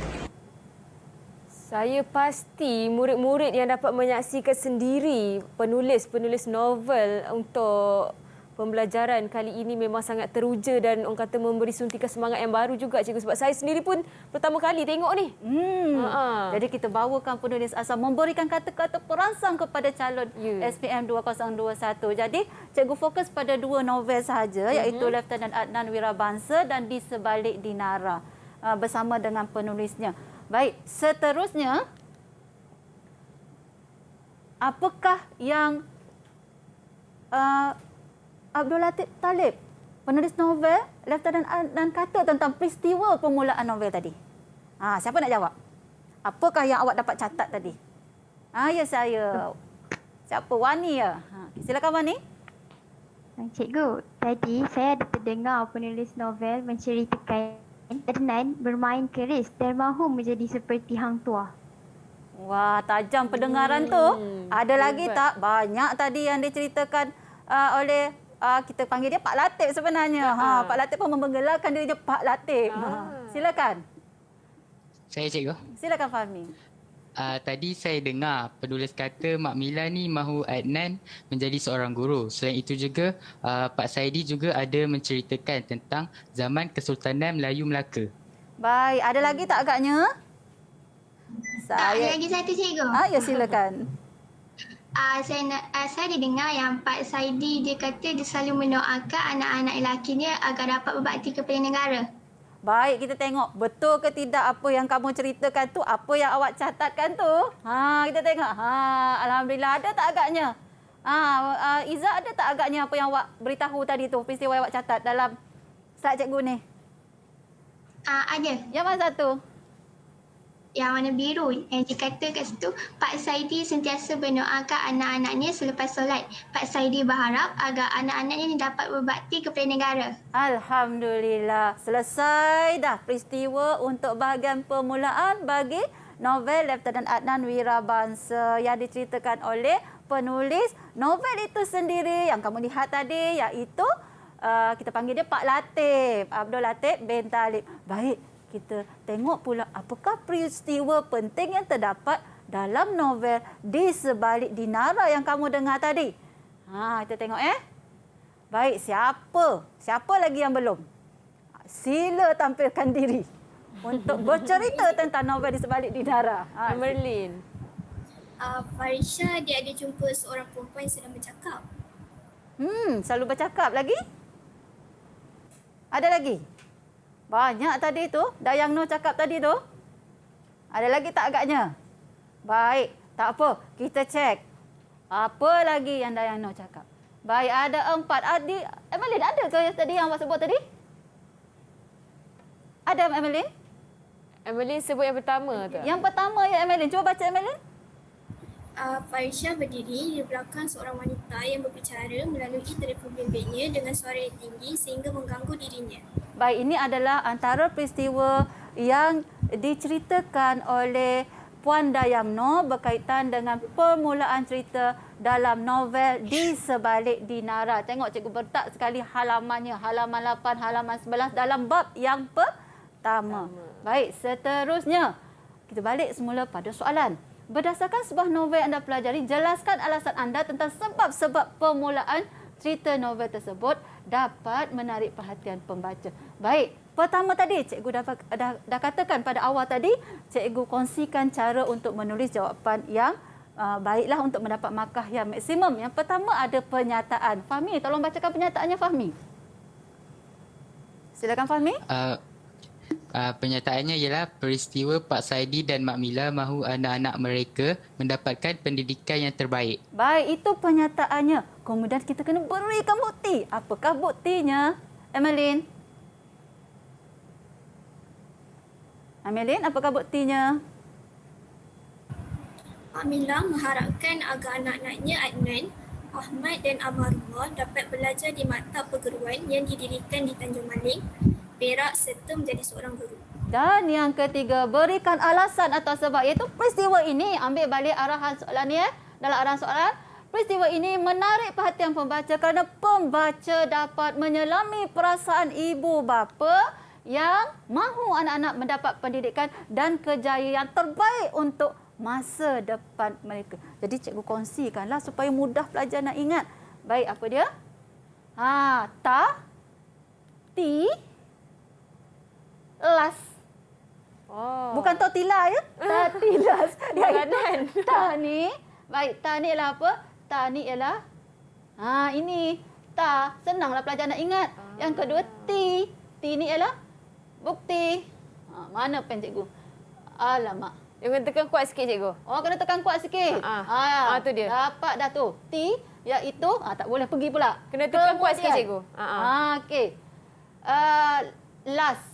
B: Saya pasti murid-murid yang dapat menyaksikan sendiri penulis novel untuk pembelajaran kali ini memang sangat teruja dan orang kata memberi suntikan semangat yang baru juga, cikgu. Sebab saya sendiri pun pertama kali tengok ni.
C: Jadi kita bawakan penulis asal memberikan kata-kata perangsang kepada calon SPM 2021. Jadi cikgu fokus pada 2 novel sahaja iaitu Lieutenant Adnan Wirabangsa dan Di Sebalik Dinara bersama dengan penulisnya. Baik, seterusnya, apakah yang Abdul Latif Talib, penulis novel Lieutenant Adnan kata tentang peristiwa permulaan novel tadi? Siapa nak jawab? Apakah yang awak dapat catat tadi? Ya saya. Siapa? Wani ya? Silakan Wani.
D: Cikgu, tadi saya ada terdengar penulis novel menceritakan Adnan bermain keris dan mahu menjadi seperti Hang Tuah.
C: Wah, tajam pendengaran tu. Ada lagi tak? Banyak tadi yang diceritakan oleh kita panggil dia Pak Latif sebenarnya. Pak Latif pun menggelarkan dirinya Pak Latif. Silakan.
G: Saya cikgu.
C: Silakan Fahmi.
G: Tadi saya dengar penulis kata Mak Mila ni mahu Adnan menjadi seorang guru. Selain itu juga Pak Saidi juga ada menceritakan tentang zaman Kesultanan Melayu Melaka.
C: Baik, ada lagi tak agaknya?
E: Ada lagi satu, cikgu.
C: Ya, silakan.
E: Saya didengar yang Pak Saidi dia kata dia selalu mendoakan anak-anak lelakinya agar dapat berbakti kepada negara.
C: Baik, kita tengok betul ke tidak apa yang kamu ceritakan tu, apa yang awak catatkan tu. Kita tengok. Alhamdulillah, ada tak agaknya? Iza, ada tak agaknya apa yang awak beritahu tadi tu, peristiwa yang awak catat dalam slide cikgu ni?
E: Ada.
C: Yang mana satu?
E: Yang warna biru. Yang dikata kat situ, Pak Saidi sentiasa mendoakan anak-anaknya selepas solat. Pak Saidi berharap agar anak-anaknya dapat berbakti kepada negara.
C: Alhamdulillah. Selesai dah peristiwa untuk bahagian permulaan bagi novel Lieutenant Adnan Wirabangsa yang diceritakan oleh penulis novel itu sendiri yang kamu lihat tadi, iaitu kita panggil dia Pak Latif, Abdul Latif bin Talib. Baik, kita tengok pula apakah peristiwa penting yang terdapat dalam novel Di Sebalik Dinara yang kamu dengar tadi. Kita tengok Baik, siapa lagi yang belum? Sila tampilkan diri untuk bercerita tentang novel Di Sebalik Dinara.
B: Merlin.
M: Farisha dia ada jumpa seorang perempuan yang sedang bercakap.
C: Selalu bercakap lagi? Ada lagi? Banyak tadi tu. Dayang Nur cakap tadi tu. Ada lagi tak agaknya? Baik. Tak apa. Kita cek. Apa lagi yang Dayang Nur cakap? Baik. Ada 4. Emeline, ada ke tadi yang awak sebut tadi? Ada Emeline?
B: Emeline sebut yang pertama tu.
C: Yang pertama ya Emeline. Cuba baca Emeline.
M: Farisha berdiri di belakang seorang wanita yang berbicara melalui telefon bimbitnya dengan suara yang tinggi sehingga mengganggu dirinya.
C: Baik, ini adalah antara peristiwa yang diceritakan oleh Puan Dayang Nur berkaitan dengan permulaan cerita dalam novel Di Sebalik Dinara. Tengok cikgu bertak sekali halamannya. Halaman 8, halaman 11 dalam bab yang pertama. Baik, seterusnya kita balik semula pada soalan. Berdasarkan sebuah novel yang anda pelajari, jelaskan alasan anda tentang sebab-sebab permulaan cerita novel tersebut dapat menarik perhatian pembaca. Baik, pertama tadi cikgu dah katakan pada awal tadi, cikgu kongsikan cara untuk menulis jawapan yang baiklah untuk mendapat markah yang maksimum. Yang pertama ada pernyataan. Fahmi, tolong bacakan pernyataannya Fahmi. Silakan Fahmi.
G: Pernyataannya ialah peristiwa Pak Saidi dan Mak Mila mahu anak-anak mereka mendapatkan pendidikan yang terbaik.
C: Baik, itu pernyataannya. Kemudian kita kena berikan bukti. Apakah buktinya? Emeline? Emeline, apakah buktinya?
M: Mak Mila mengharapkan agar anak-anaknya Adnan, Ahmad dan Amarullah dapat belajar di maktab perguruan yang didirikan di Tanjung Maling, Perak serta menjadi seorang guru.
C: Dan yang ketiga, berikan alasan atau sebab, iaitu peristiwa ini, ambil balik arahan soalan ni dalam arahan soalan. Peristiwa ini menarik perhatian pembaca kerana pembaca dapat menyelami perasaan ibu bapa yang mahu anak-anak mendapat pendidikan dan kejayaan yang terbaik untuk masa depan mereka. Jadi cikgu kongsikanlah supaya mudah pelajar nak ingat. Baik, apa dia? Las. Bukan totila ya? Tilas.
B: Makanan.
C: Ta ni. Baik, ta ni ialah apa? Ta ni ialah ini. Ta. Senanglah pelajar nak ingat. Yang kedua, ti. Ti ni ialah bukti. Mana pen cikgu? Alamak.
B: Yang kena tekan kuat sikit cikgu.
C: Kena tekan kuat sikit.
B: Tu dia.
C: Dapat dah tu. Ti iaitu tak boleh pergi pula.
B: Kena tekan kuat sikit cikgu.
C: Okey. Las.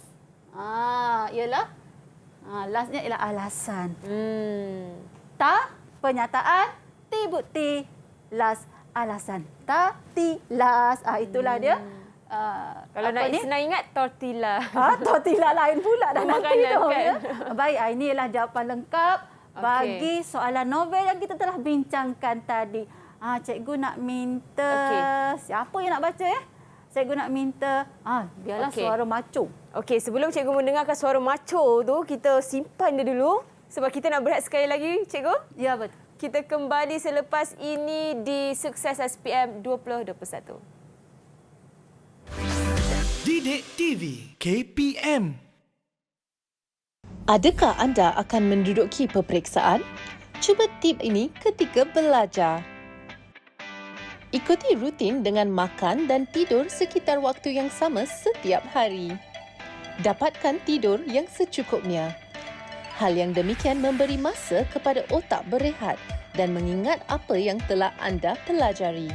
C: Ialah lastnya ialah alasan. Ta pernyataan, ti bukti, las alasan. Ta ti las. Itulah dia.
B: Kalau nak senang ingat tortilla.
C: Tortilla lain pula dah nanti tu.
B: Kan?
C: Ya? Baik, ini ialah jawapan lengkap bagi soalan novel yang kita telah bincangkan tadi. Cikgu nak minta siapa yang nak baca ya? Cikgu nak minta biarlah suara maco.
B: Okey, sebelum cikgu mendengarkan suara maco tu, kita simpan dia dulu sebab kita nak berehat sekali lagi, cikgu.
C: Ya, betul.
B: Kita kembali selepas ini di Sukses SPM 2021.
A: Didik TV KPM.
P: Adakah anda akan menduduki peperiksaan? Cuba tip ini ketika belajar. Ikuti rutin dengan makan dan tidur sekitar waktu yang sama setiap hari. Dapatkan tidur yang secukupnya. Hal yang demikian memberi masa kepada otak berehat dan mengingat apa yang telah anda pelajari.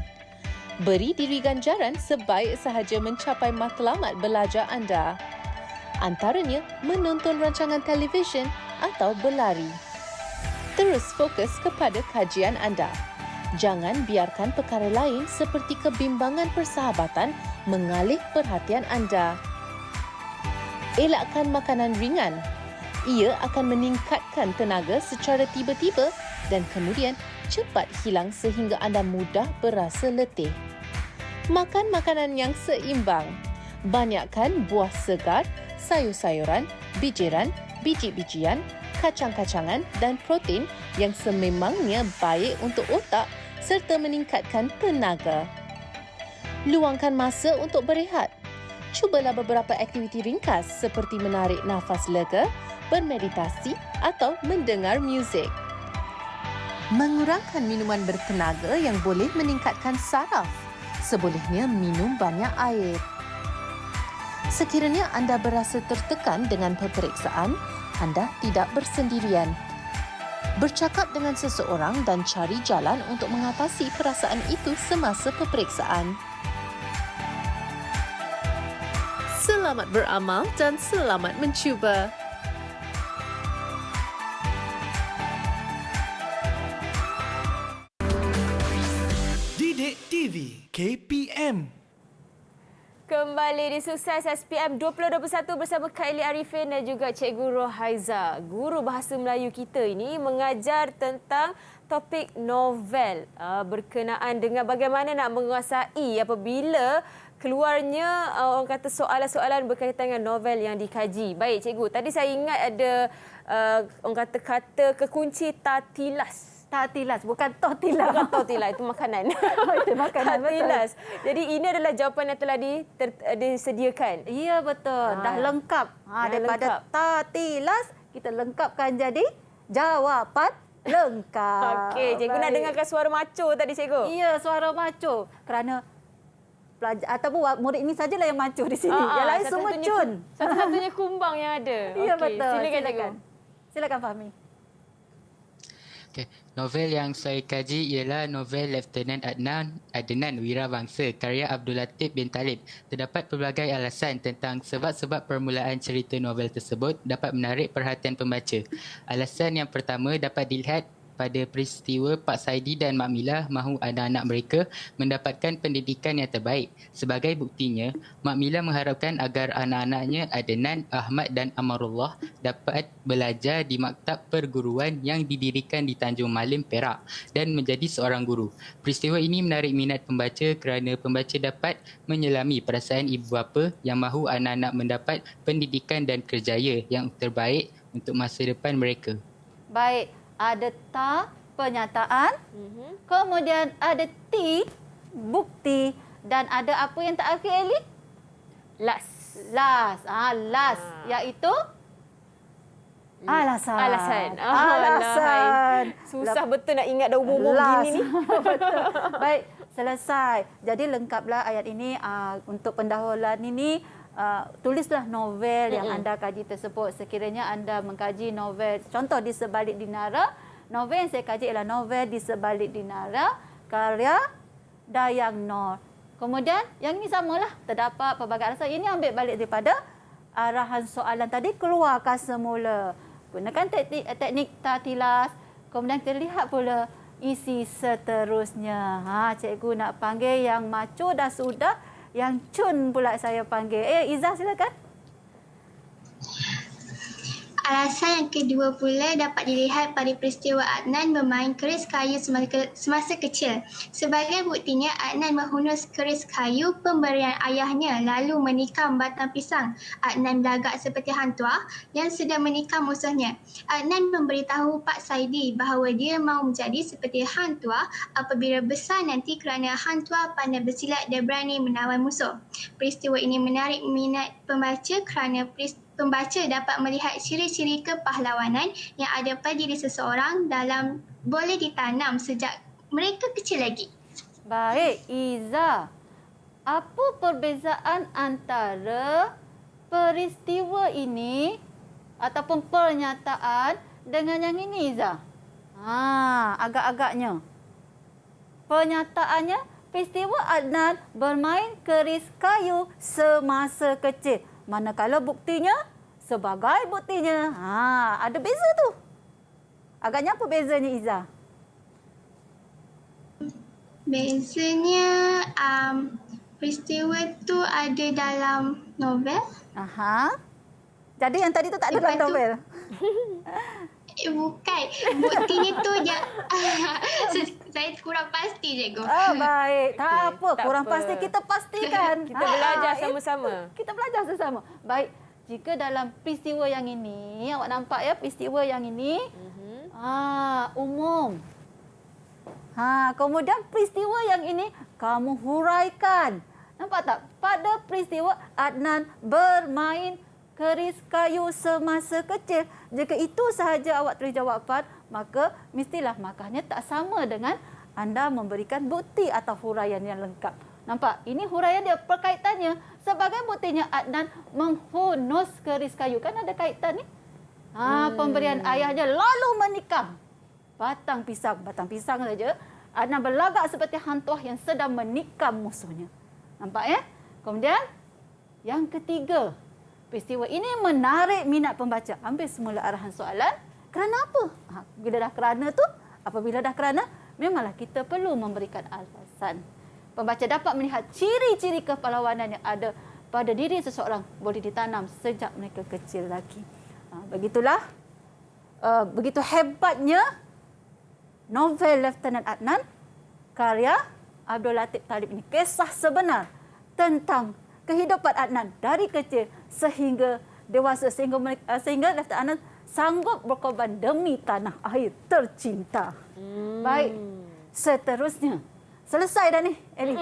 P: Beri diri ganjaran sebaik sahaja mencapai matlamat belajar anda. Antaranya menonton rancangan televisyen atau berlari. Terus fokus kepada kajian anda. Jangan biarkan perkara lain seperti kebimbangan persahabatan mengalih perhatian anda. Elakkan makanan ringan. Ia akan meningkatkan tenaga secara tiba-tiba dan kemudian cepat hilang sehingga anda mudah berasa letih. Makan makanan yang seimbang. Banyakkan buah segar, sayur-sayuran, bijiran, biji-bijian, kacang-kacangan dan protein yang sememangnya baik untuk otak serta meningkatkan tenaga. Luangkan masa untuk berehat. Cubalah beberapa aktiviti ringkas seperti menarik nafas lega, bermeditasi atau mendengar muzik. Mengurangkan minuman bertenaga yang boleh meningkatkan saraf. Sebolehnya minum banyak air. Sekiranya anda berasa tertekan dengan peperiksaan, anda tidak bersendirian. Bercakap dengan seseorang dan cari jalan untuk mengatasi perasaan itu semasa peperiksaan. Selamat beramal dan selamat mencuba.
A: Didik TV KPM.
B: Kembali di Sukses SPM 2021 bersama Kak Eli Arifin dan juga Cikgu Rohaiza. Guru Bahasa Melayu kita ini mengajar tentang topik novel berkenaan dengan bagaimana nak menguasai apabila keluarnya orang kata soalan-soalan berkaitan dengan novel yang dikaji. Baik Cikgu, tadi saya ingat ada orang kata kekunci tatilas.
C: Tatilas, bukan tortilla.
B: Bukan tortilla, itu makanan.
C: Itu makanan,
B: tatilas. Jadi ini adalah jawapan yang telah disediakan.
C: Ya betul, dah lengkap. Daripada lengkap. Tatilas, kita lengkapkan jadi jawapan lengkap.
B: Okey, Cikgu nak dengarkan suara macho tadi Cikgu.
C: Ya, suara macho. Kerana pelajar ataupun murid ini sajalah yang macho di sini. Yang lain semua cun.
B: Satu-satunya kumbang yang ada.
C: Ya betul.
B: Silakan.
C: Silakan Fahmi.
G: Okay. Novel yang saya kaji ialah novel Lieutenant Adnan Wirabangsa karya Abdul Latif bin Talib. Terdapat pelbagai alasan tentang sebab-sebab permulaan cerita novel tersebut dapat menarik perhatian pembaca. Alasan yang pertama dapat dilihat pada peristiwa Pak Saidi dan Mak Milah mahu anak-anak mereka mendapatkan pendidikan yang terbaik. Sebagai buktinya, Mak Milah mengharapkan agar anak-anaknya Adnan, Ahmad dan Amarullah dapat belajar di maktab perguruan yang didirikan di Tanjung Malim, Perak dan menjadi seorang guru. Peristiwa ini menarik minat pembaca kerana pembaca dapat menyelami perasaan ibu bapa yang mahu anak-anak mendapat pendidikan dan kerjaya yang terbaik untuk masa depan mereka.
C: Baik. Ada ta, pernyataan, kemudian ada ti, bukti dan ada apa yang tak akhir Eli?
B: Las.
C: Iaitu alasan.
B: Alasan. Susah betul nak ingat dah umur-umur gini ni.
C: Betul. Baik, selesai. Jadi lengkaplah ayat ini untuk pendahuluan ini. Tulislah novel yang anda kaji tersebut. Sekiranya anda mengkaji novel, contoh Di Sebalik Dinara, novel yang saya kaji ialah novel Di Sebalik Dinara karya Dayang Nor. Kemudian yang ini samalah, terdapat pelbagai alasan. Ini ambil balik daripada arahan soalan tadi, keluarkan semula. Gunakan teknik tatilas. Kemudian kita lihat pula isi seterusnya. Cikgu nak panggil yang macho dah sudah. Yang cun pula saya panggil. Izzah silakan.
E: Alasan yang kedua pula dapat dilihat pada peristiwa Adnan bermain keris kayu semasa kecil. Sebagai buktinya, Adnan menghunus keris kayu pemberian ayahnya lalu menikam batang pisang. Adnan berlagak seperti hantua yang sedang menikam musuhnya. Adnan memberitahu Pak Saidi bahawa dia mahu menjadi seperti hantua apabila besar nanti kerana hantua pandai bersilat dan berani menawan musuh. Peristiwa ini menarik minat pembaca kerana pembaca dapat melihat ciri-ciri kepahlawanan yang ada pada diri seseorang dalam boleh ditanam sejak mereka kecil lagi.
C: Baik, Iza. Apa perbezaan antara peristiwa ini ataupun pernyataan dengan yang ini, Iza? Agak-agaknya. Pernyataannya, peristiwa Adnan bermain keris kayu semasa kecil. Manakala buktinya, sebagai buktinya. Ada beza tu. Agaknya apa bezanya, Iza?
E: Bezanya peristiwa tu ada dalam novel.
C: Jadi yang tadi tu tak ada dalam novel?
E: Bukan. Buktinya tu saya kurang pasti, cikgu.
C: Baik. Tak apa. Kurang pasti kita pastikan.
B: Kita belajar sama-sama.
C: Kita belajar sama-sama. Baik. Jika dalam peristiwa yang ini, awak nampak ya peristiwa yang ini, umum. Kemudian peristiwa yang ini kamu huraikan. Nampak tak? Pada peristiwa Adnan bermain keris kayu semasa kecil. Jika itu sahaja awak tulis jawapan, maka mestilah markahnya tak sama dengan anda memberikan bukti atau huraian yang lengkap. Nampak? Ini huraian dia perkaitannya. Sebagai buktinya Adnan menghunus keris kayu. Kan ada kaitan ni? Pemberian ayahnya lalu menikam batang pisang. Batang pisang saja. Adnan berlagak seperti hantuah yang sedang menikam musuhnya. Nampak ya? Kemudian yang ketiga. Peristiwa ini menarik minat pembaca. Ambil semula arahan soalan. Kerana apa? Bila dah kerana tu, apabila dah kerana, memanglah kita perlu memberikan alasan. Pembaca dapat melihat ciri-ciri kepahlawanan yang ada pada diri seseorang boleh ditanam sejak mereka kecil lagi. Begitulah. Begitu hebatnya novel Lieutenant Adnan karya Abdul Latif Talib ini. Kisah sebenar tentang kehidupan Adnan dari kecil sehingga dewasa, sehingga Lieutenant Adnan sanggup berkorban demi tanah air tercinta. Baik, seterusnya. Selesai dah ni, Eli.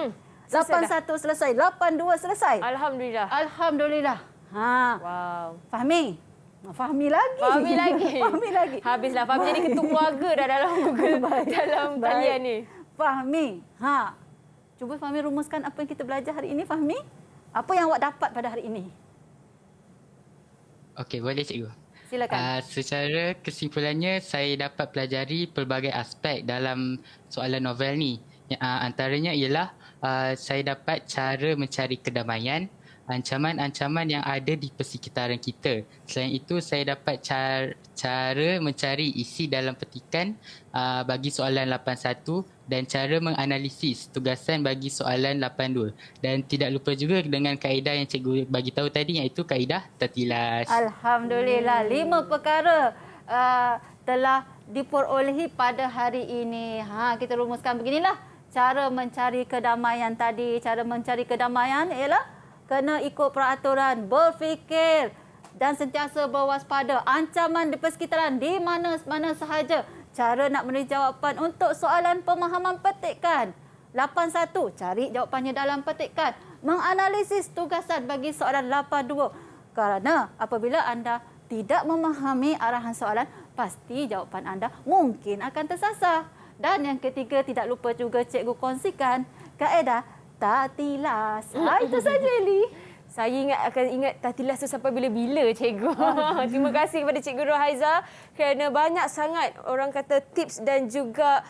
C: 81 selesai, 82 selesai.
B: Alhamdulillah.
C: Alhamdulillah. Wow. Fahmi? Fahmi lagi.
B: Fahmi lagi.
C: Fahmi lagi.
B: Habislah. Fahmi jadi ketua keluarga dah dalam Google. Dalam talian ni.
C: Fahmi. Cuba Fahmi rumuskan apa yang kita belajar hari ini, Fahmi. Apa yang awak dapat pada hari ini?
G: Okey, boleh cikgu.
C: Silakan.
G: Secara kesimpulannya, saya dapat pelajari pelbagai aspek dalam soalan novel ni. Antaranya ialah saya dapat cara mencari kedamaian, ancaman-ancaman yang ada di persekitaran kita. Selain itu, saya dapat cara mencari isi dalam petikan bagi soalan 81 dan cara menganalisis tugasan bagi soalan 82. Dan tidak lupa juga dengan kaedah yang cikgu bagi tahu tadi, iaitu kaedah tertilas.
C: Alhamdulillah, 5 perkara telah diperolehi pada hari ini. Kita rumuskan beginilah. Cara mencari kedamaian tadi. Cara mencari kedamaian ialah kena ikut peraturan, berfikir dan sentiasa berwaspada. Ancaman di persekitaran di mana-mana sahaja. Cara nak menulis jawapan untuk soalan pemahaman petikan. 81, cari jawapannya dalam petikan. Menganalisis tugasan bagi soalan 82. Kerana apabila anda tidak memahami arahan soalan, pasti jawapan anda mungkin akan tersasar. Dan yang ketiga, tidak lupa juga cikgu kongsikan kaedah tertilas. Itu saja, Eli.
B: Saya akan ingat tertilas tu sampai bila-bila, cikgu. Terima kasih kepada Cikgu Rohaiza kerana banyak sangat orang kata tips dan juga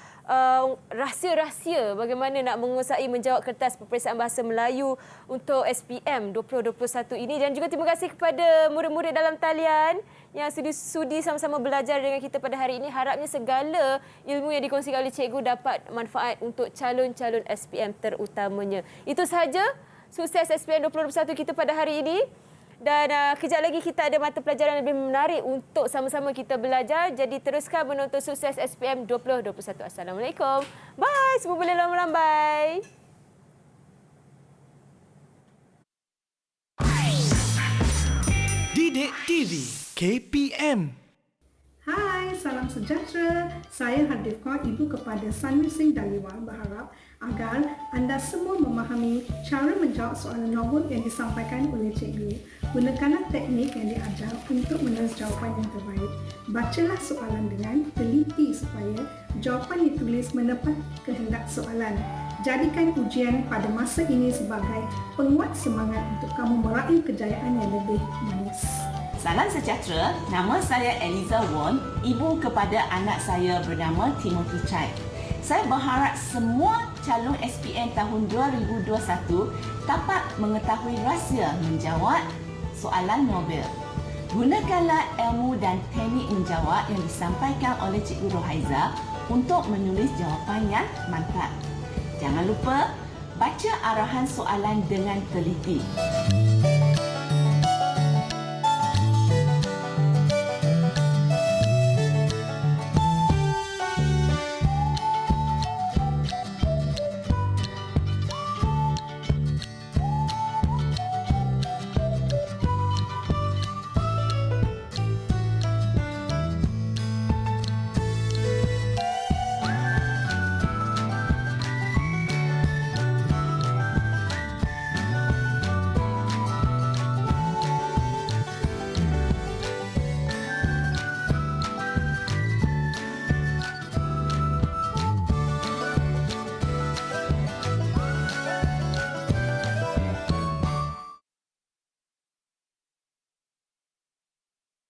B: rahsia-rahsia bagaimana nak menguasai menjawab kertas peperiksaan bahasa Melayu untuk SPM 2021 ini. Dan juga terima kasih kepada murid-murid dalam talian yang sudi sama-sama belajar dengan kita pada hari ini. Harapnya segala ilmu yang dikongsikan oleh cikgu dapat manfaat untuk calon-calon SPM terutamanya. Itu sahaja sukses SPM 2021 kita pada hari ini. Dan kejap lagi kita ada mata pelajaran yang lebih menarik untuk sama-sama kita belajar. Jadi teruskan menonton Sukses SPM 2021. Assalamualaikum. Bye. Semua boleh lambai.
A: Didik TV KPM.
Q: Hai, salam sejahtera. Saya Hadifah, ibu kepada Sanwi Singh Daliwa, berharap agar anda semua memahami cara menjawab soalan novel yang disampaikan oleh cikgu. Gunakanlah teknik yang diajar untuk menulis jawapan yang terbaik. Bacalah soalan dengan teliti supaya jawapan ditulis menepati kehendak soalan. Jadikan ujian pada masa ini sebagai penguat semangat untuk kamu meraih kejayaan yang lebih manis.
R: Salam sejahtera, nama saya Eliza Won, ibu kepada anak saya bernama Timothy Chai. Saya berharap semua calon SPM tahun 2021 dapat mengetahui rahsia menjawab soalan novel. Gunakanlah ilmu dan teknik menjawab yang disampaikan oleh Cikgu Rohaiza untuk menulis jawapan yang mantap. Jangan lupa baca arahan soalan dengan teliti.